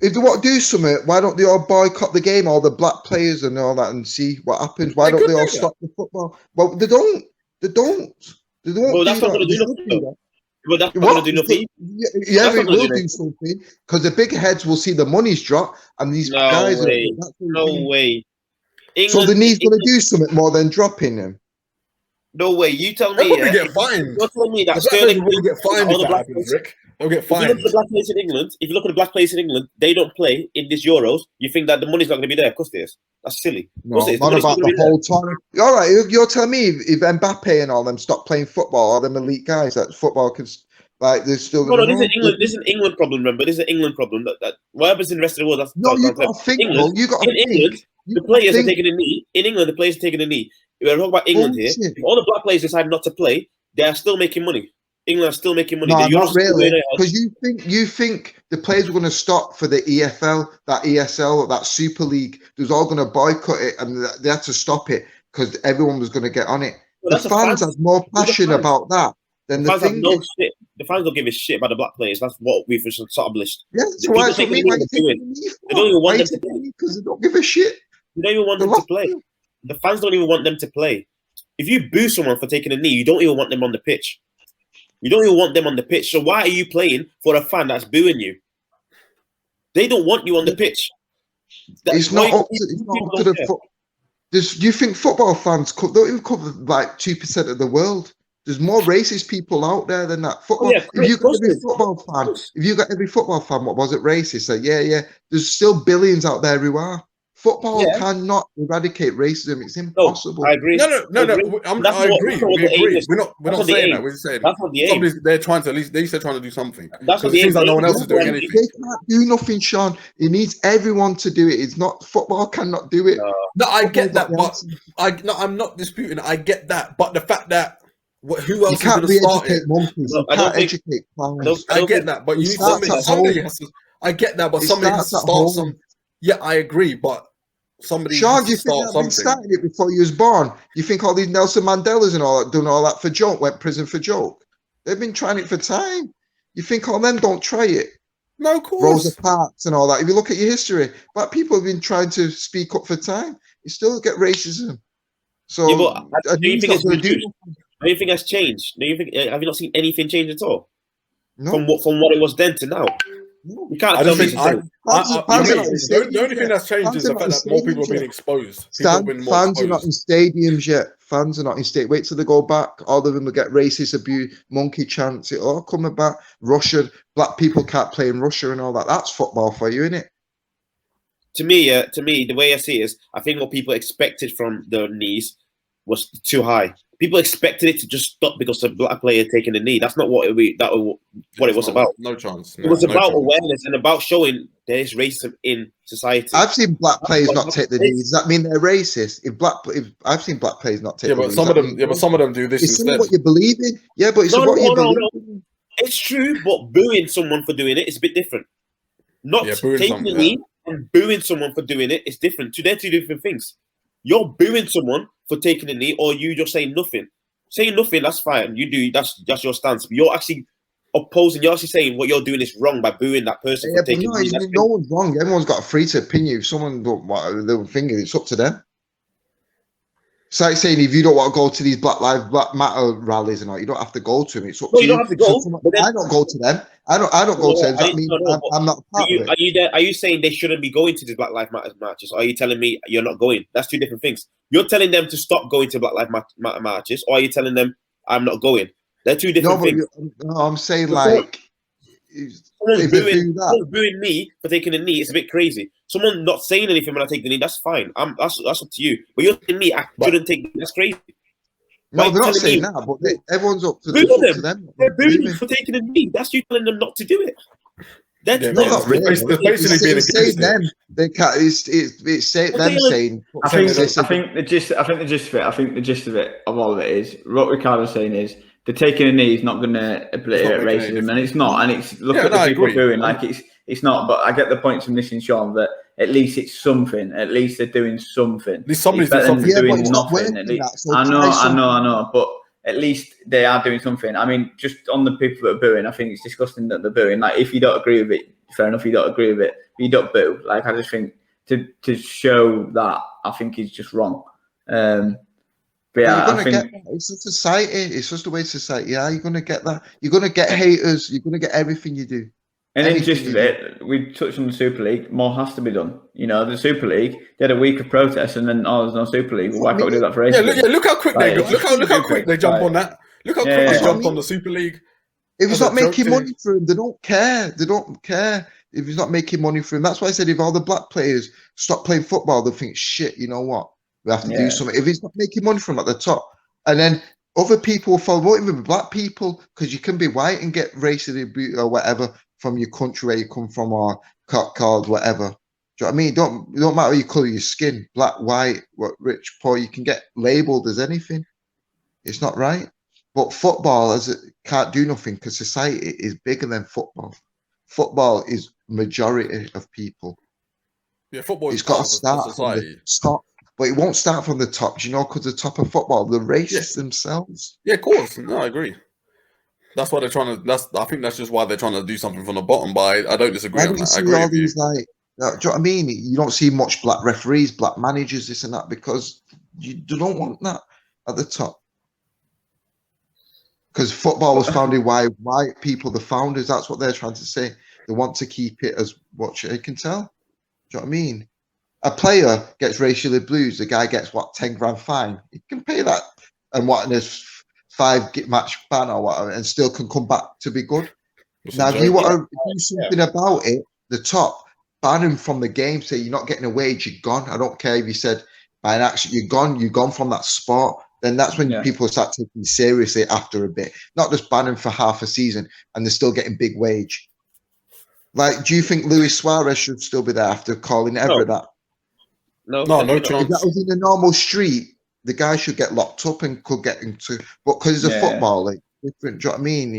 [SPEAKER 4] If they want to do something, why don't they all boycott the game, all the black players and all that, and see what happens? Why don't they all stop the football? Well, they don't.
[SPEAKER 3] Well, that's not going to do nothing. Well, that's not going to do nothing.
[SPEAKER 4] Yeah, it will do something because the big heads will see the money's drop, and these guys.
[SPEAKER 3] No way.
[SPEAKER 4] So the knee's going to do something more than dropping them.
[SPEAKER 3] No way. You tell me.
[SPEAKER 2] They'll get fined.
[SPEAKER 3] You're telling me that Sterling
[SPEAKER 2] will get fined if that happens, Rick. They'll get fined.
[SPEAKER 3] If you look at the black players in England, they don't play in this Euros. You think that the money's not going to be there? Of course it is. That's silly.
[SPEAKER 4] No, not about the whole time. All right, you're telling me if Mbappe and all them stop playing football, all them elite guys that football can they're still.
[SPEAKER 3] No, this is an England problem. Remember, this is an England problem. That what happens in the rest of the world.
[SPEAKER 4] You got to think.
[SPEAKER 3] England, the players are taking a knee. In England, the players are taking a knee. We're talking about England here. If all the black players decide not to play, they are still making money. England are still making money.
[SPEAKER 4] No, not really. Because you think the players were going to stop for the EFL, that ESL, that Super League. They was all going to boycott it, and they had to stop it because everyone was going to get on it.
[SPEAKER 3] Well,
[SPEAKER 4] the fans have more passion about that than the thing.
[SPEAKER 3] Shit. The fans don't give a shit about the black players. That's what we've established.
[SPEAKER 4] Yeah, so why don't even want them to play because they don't give a shit.
[SPEAKER 3] You don't even want them to play. The fans don't even want them to play. If you boo someone for taking a knee, you don't even want them on the pitch. You don't even want them on the pitch. So why are you playing for a fan that's booing you? They don't want you on the pitch.
[SPEAKER 4] It's not up to the foot. Do you think football fans don't even cover 2% of the world? There's more racist people out there than that. Football. If you got every football fan, what was it racist? Yeah. There's still billions out there who are. Football cannot eradicate racism. It's impossible.
[SPEAKER 3] No, I agree.
[SPEAKER 2] No. I agree. We agree. We're not saying that. We're just saying
[SPEAKER 3] that's not the aim.
[SPEAKER 2] They're trying to at least they're trying to do something.
[SPEAKER 3] That's what
[SPEAKER 2] it seems like no one else is doing anything.
[SPEAKER 4] They can't do nothing, Sean. It needs everyone to do it. It's not football cannot do it.
[SPEAKER 2] No, I get that, but I'm not disputing. I get that, but the fact that who else is going to start it?
[SPEAKER 4] Monkeys. You can't educate clowns.
[SPEAKER 2] I get that, but you need somebody has to. I get that, but somebody has to start some. Yeah, I agree, but somebody.
[SPEAKER 4] Sean, do you think they've been starting it before you was born? You think all these Nelson Mandelas and all that done all that for joke, went prison for joke? They've been trying it for time. You think all them don't try it?
[SPEAKER 2] No, of course.
[SPEAKER 4] Rosa Parks and all that. If you look at your history, but people have been trying to speak up for time. You still get racism. So,
[SPEAKER 3] do you think it's reduced? Anything has changed? Do you think? Have you not seen anything change at all?
[SPEAKER 4] No.
[SPEAKER 3] From what it was then to now.
[SPEAKER 4] No.
[SPEAKER 3] You can't.
[SPEAKER 2] I
[SPEAKER 3] tell
[SPEAKER 2] don't
[SPEAKER 3] me.
[SPEAKER 2] think. The only thing that's changed is the fact that more people have been exposed.
[SPEAKER 4] Fans are not in stadiums yet. Fans are not in stadiums. Wait till they go back. All of them will get racist abuse, monkey chants. It all coming back. Russia, black people can't play in Russia and all that. That's football for you, isn't it?
[SPEAKER 3] To me, the way I see it is, I think what people expected from the knees was too high. People expected it to just stop because of a black player taking the knee. That's not what it was about.
[SPEAKER 2] No chance.
[SPEAKER 3] It was about awareness and about showing there is racism in society.
[SPEAKER 4] I've seen black players not take the knee. Does that mean they're racist? If I've seen black players not take the knee.
[SPEAKER 2] But some of them do this instead.
[SPEAKER 4] It's what you believe in. Yeah, but it's what you believe in.
[SPEAKER 3] It's true, but booing someone for doing it is a bit different. Not taking the knee and booing someone for doing it is different. They're two different things. You're booing someone for taking a knee, or you just saying nothing. Saying nothing, that's fine. You do that's your stance. But you're actually opposing. You're actually saying what you're doing is wrong by booing that person for taking a knee.
[SPEAKER 4] No one's wrong. Everyone's got a free to opinion. If someone don't want their finger, it's up to them. It's like saying if you don't want to go to these Black Matter rallies and all, you don't have to go to them. It's up to you.
[SPEAKER 3] You don't have to go.
[SPEAKER 4] I don't go to them. I don't go to them. That means I'm not part of it.
[SPEAKER 3] Are you saying they shouldn't be going to the Black Lives Matter marches? Or are you telling me you're not going? That's two different things. You're telling them to stop going to Black Lives Matter marches, or are you telling them I'm not going? They're two different things.
[SPEAKER 4] No, I'm saying like
[SPEAKER 3] someone's booing me for taking a knee. It's a bit crazy. Someone not saying anything when I take the knee, that's fine. That's up to you. But you're telling me I shouldn't take the knee. That's crazy.
[SPEAKER 4] No, they're not saying that, but everyone's up to them.
[SPEAKER 3] They're booing me for taking a knee. That's you telling them not to do it. That's
[SPEAKER 4] not really.
[SPEAKER 2] Basically being against
[SPEAKER 4] them. They can't. It's them saying.
[SPEAKER 1] I think the gist of it, of all of it, is what Riccardo's saying is they're taking a knee is not going to obliterate racism, and it's not. And it's look at the people doing like it's not. But I get the points from Nissi and Shaun that at least it's something. At least they're doing something.
[SPEAKER 2] At least somebody's doing something.
[SPEAKER 1] Doing nothing. I know, but at least they are doing something. I mean, just on the people that are booing, I think it's disgusting that they're booing. Like, if you don't agree with it, fair enough, you don't agree with it, but you don't boo. Like, I just think to show that, I think is just wrong. But yeah, I think
[SPEAKER 4] it's a society. It's just the way society. Yeah, you're going to get that. You're going to get haters. You're going to get everything you do.
[SPEAKER 1] And in just of it, we touched on the Super League. More has to be done. You know, the Super League, they had a week of protests, and then there's no Super League. Why can't we do that for ages?
[SPEAKER 2] Yeah, look how quick they go. Look how quick they jump on that. Look how quick they jumped on the Super League.
[SPEAKER 4] If it's not making money for them, they don't care. They don't care if it's not making money for them. That's why I said if all the black players stop playing football, they'll think, shit, you know what? We have to do something. If it's not making money for them at the top, and then other people will follow, won't even be black people, because you can be white and get racially abused or whatever from your country where you come from, or called whatever. Do you know what I mean? It don't matter your colour, your skin, black, white, rich, poor, you can get labelled as anything. It's not right. But football can't do nothing because society is bigger than football. Football is majority of people.
[SPEAKER 2] Yeah, football is
[SPEAKER 4] got to start from the top, but it won't start from the top. Do you know? Because the top of football, the racists themselves.
[SPEAKER 2] Yeah, of course. No, I agree. That's why they're trying to. I think that's just why they're trying to do something from the bottom. But I don't disagree on that. I agree with you.
[SPEAKER 4] Do you know what I mean? You don't see much black referees, black managers, this and that, because you don't want that at the top. Because football was founded by white people, the founders. That's what they're trying to say. They want to keep it as what you can tell. Do you know what I mean? A player gets racially abused. The guy gets 10 grand fine. He can pay that and in his 5-match ban or whatever, and still can come back to be good. Now, if you want to do something about it, the top, ban him from the game. Say you're not getting a wage, you're gone. I don't care if you said by an action you're gone from that sport. Then that's when people start taking you seriously after a bit. Not just ban him for half a season and they're still getting big wage. Like, do you think Luis Suarez should still be there after calling Everett that?
[SPEAKER 3] No
[SPEAKER 2] chance.
[SPEAKER 4] If that was in a normal street, the guy should get locked up and could get into. But because he's a footballer, different. Do you know what I mean?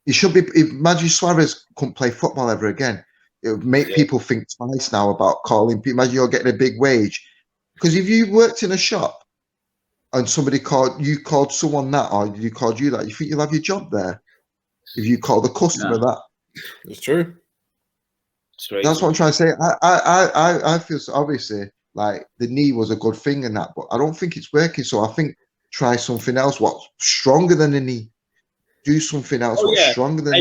[SPEAKER 4] He should be. Imagine Suarez couldn't play football ever again. It would make people think twice now about calling people. Imagine you're getting a big wage. Because if you worked in a shop and somebody called someone that, or you called you that, you think you'll have your job there? If you call the customer that,
[SPEAKER 2] it's true.
[SPEAKER 4] That's what I'm trying to say. I feel so, obviously like the knee was a good thing and that, but I don't think it's working. So I think try something else. What's stronger than the knee? Do something else. Stronger than.
[SPEAKER 3] I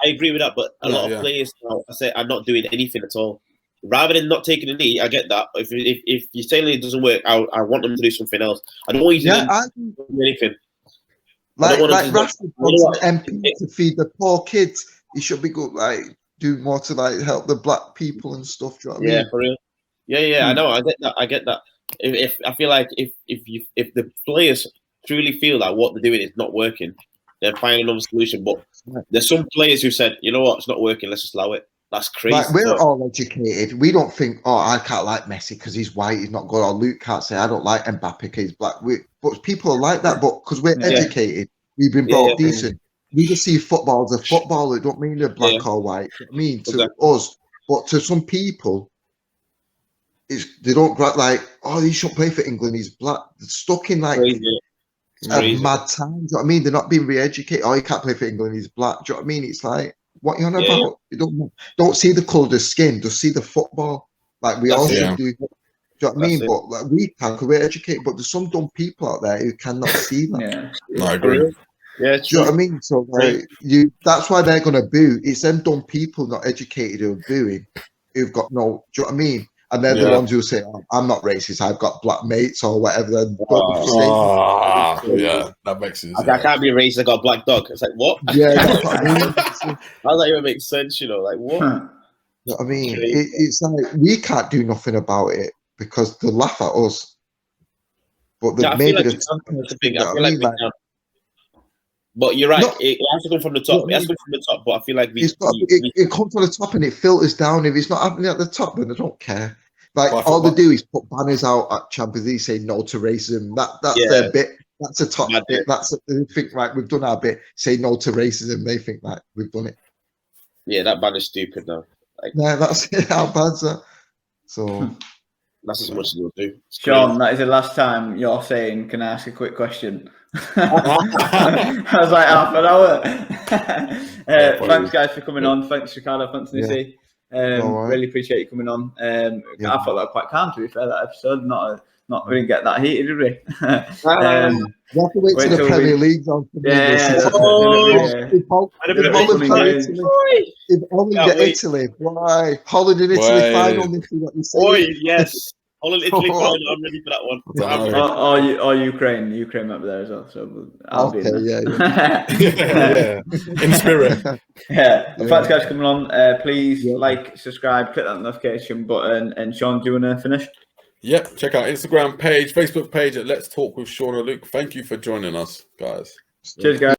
[SPEAKER 3] agree with that. But a lot of players now, I say, are not doing anything at all. Rather than not taking a knee, I get that. If you're saying it doesn't work, I want them to do something else. I don't want you to do anything.
[SPEAKER 4] Like Rashford wants an MP to feed the poor kids. He should be good. Like do more to like help the black people and stuff. Do you know what I mean?
[SPEAKER 3] For real. Yeah. I know. I get that. If I feel like if the players truly feel that what they're doing is not working, then find another solution. But there's some players who said, you know what, it's not working. Let's just allow it. That's crazy.
[SPEAKER 4] Like we're all educated. We don't think, oh, I can't like Messi because he's white, he's not good. Or Luke can't say, I don't like Mbappe because he's black. But people are like that. But because we're educated, we've been brought up decent. We just see football as a footballer. It don't mean they're black or white. I mean to us, but to some people, they don't like. Oh, he shouldn't play for England. He's black. They're stuck in like a mad time. Do you know what I mean? They're not being re-educated. Oh, he can't play for England. He's black. Do you know what I mean? It's like. What you on about? You don't see the colour of the skin, just see the football. Like we all should do. Do you know what I mean? But like we can, because we're educated. But there's some dumb people out there who cannot see that.
[SPEAKER 2] No, I agree.
[SPEAKER 3] Yeah,
[SPEAKER 4] do you know what I mean? So like, that's why they're gonna boo. It's them dumb people not educated who are booing, who've got no. Do you know what I mean? And they're the ones who say, oh, "I'm not racist. I've got black mates or whatever." Then
[SPEAKER 2] that makes sense.
[SPEAKER 3] I can't be racist. I got a black dog. It's like what?
[SPEAKER 4] Yeah, that's what I mean.
[SPEAKER 3] How does that even make sense? You know, like what?
[SPEAKER 4] You know what I mean, it's like we can't do nothing about it because they laugh at us. But maybe the
[SPEAKER 3] But you're right. It has to come from the top. It has to come from the top. But I feel like
[SPEAKER 4] it comes from the top and it filters down. If it's not happening at the top, then I don't care. Like all they do is put banners out at Champions League saying no to racism. That's their bit. That's a top bit. That's they think right. We've done our bit. Say no to racism. They think like we've done it.
[SPEAKER 3] Yeah, that banner's stupid though. Like,
[SPEAKER 4] that's it. How bad's that? So
[SPEAKER 3] that's as much as you'll do.
[SPEAKER 1] Sean, that is the last time you're saying, "Can I ask a quick question?" I was like half an hour. Thanks guys for coming on. Thanks Riccardo. Thanks Nissi. Really appreciate you coming on. I thought that was quite calm to be fair. That episode, we didn't get that heated, did we?
[SPEAKER 4] You have to wait till the Premier League's on. If only the Italy. Why? Holland and Italy final. What you say?
[SPEAKER 3] Yes. Holland, Italy final. I'm ready for that one.
[SPEAKER 1] Or Ukraine. Ukraine might be there as well. So I'll be in
[SPEAKER 2] there. In spirit.
[SPEAKER 1] Thanks guys for coming on. Please like, subscribe, click that notification button. And Sean, do you want to finish?
[SPEAKER 2] Yep. Check out Instagram page, Facebook page at Let's Talk with Shaun and Luke. Thank you for joining us, guys.
[SPEAKER 1] Cheers, guys.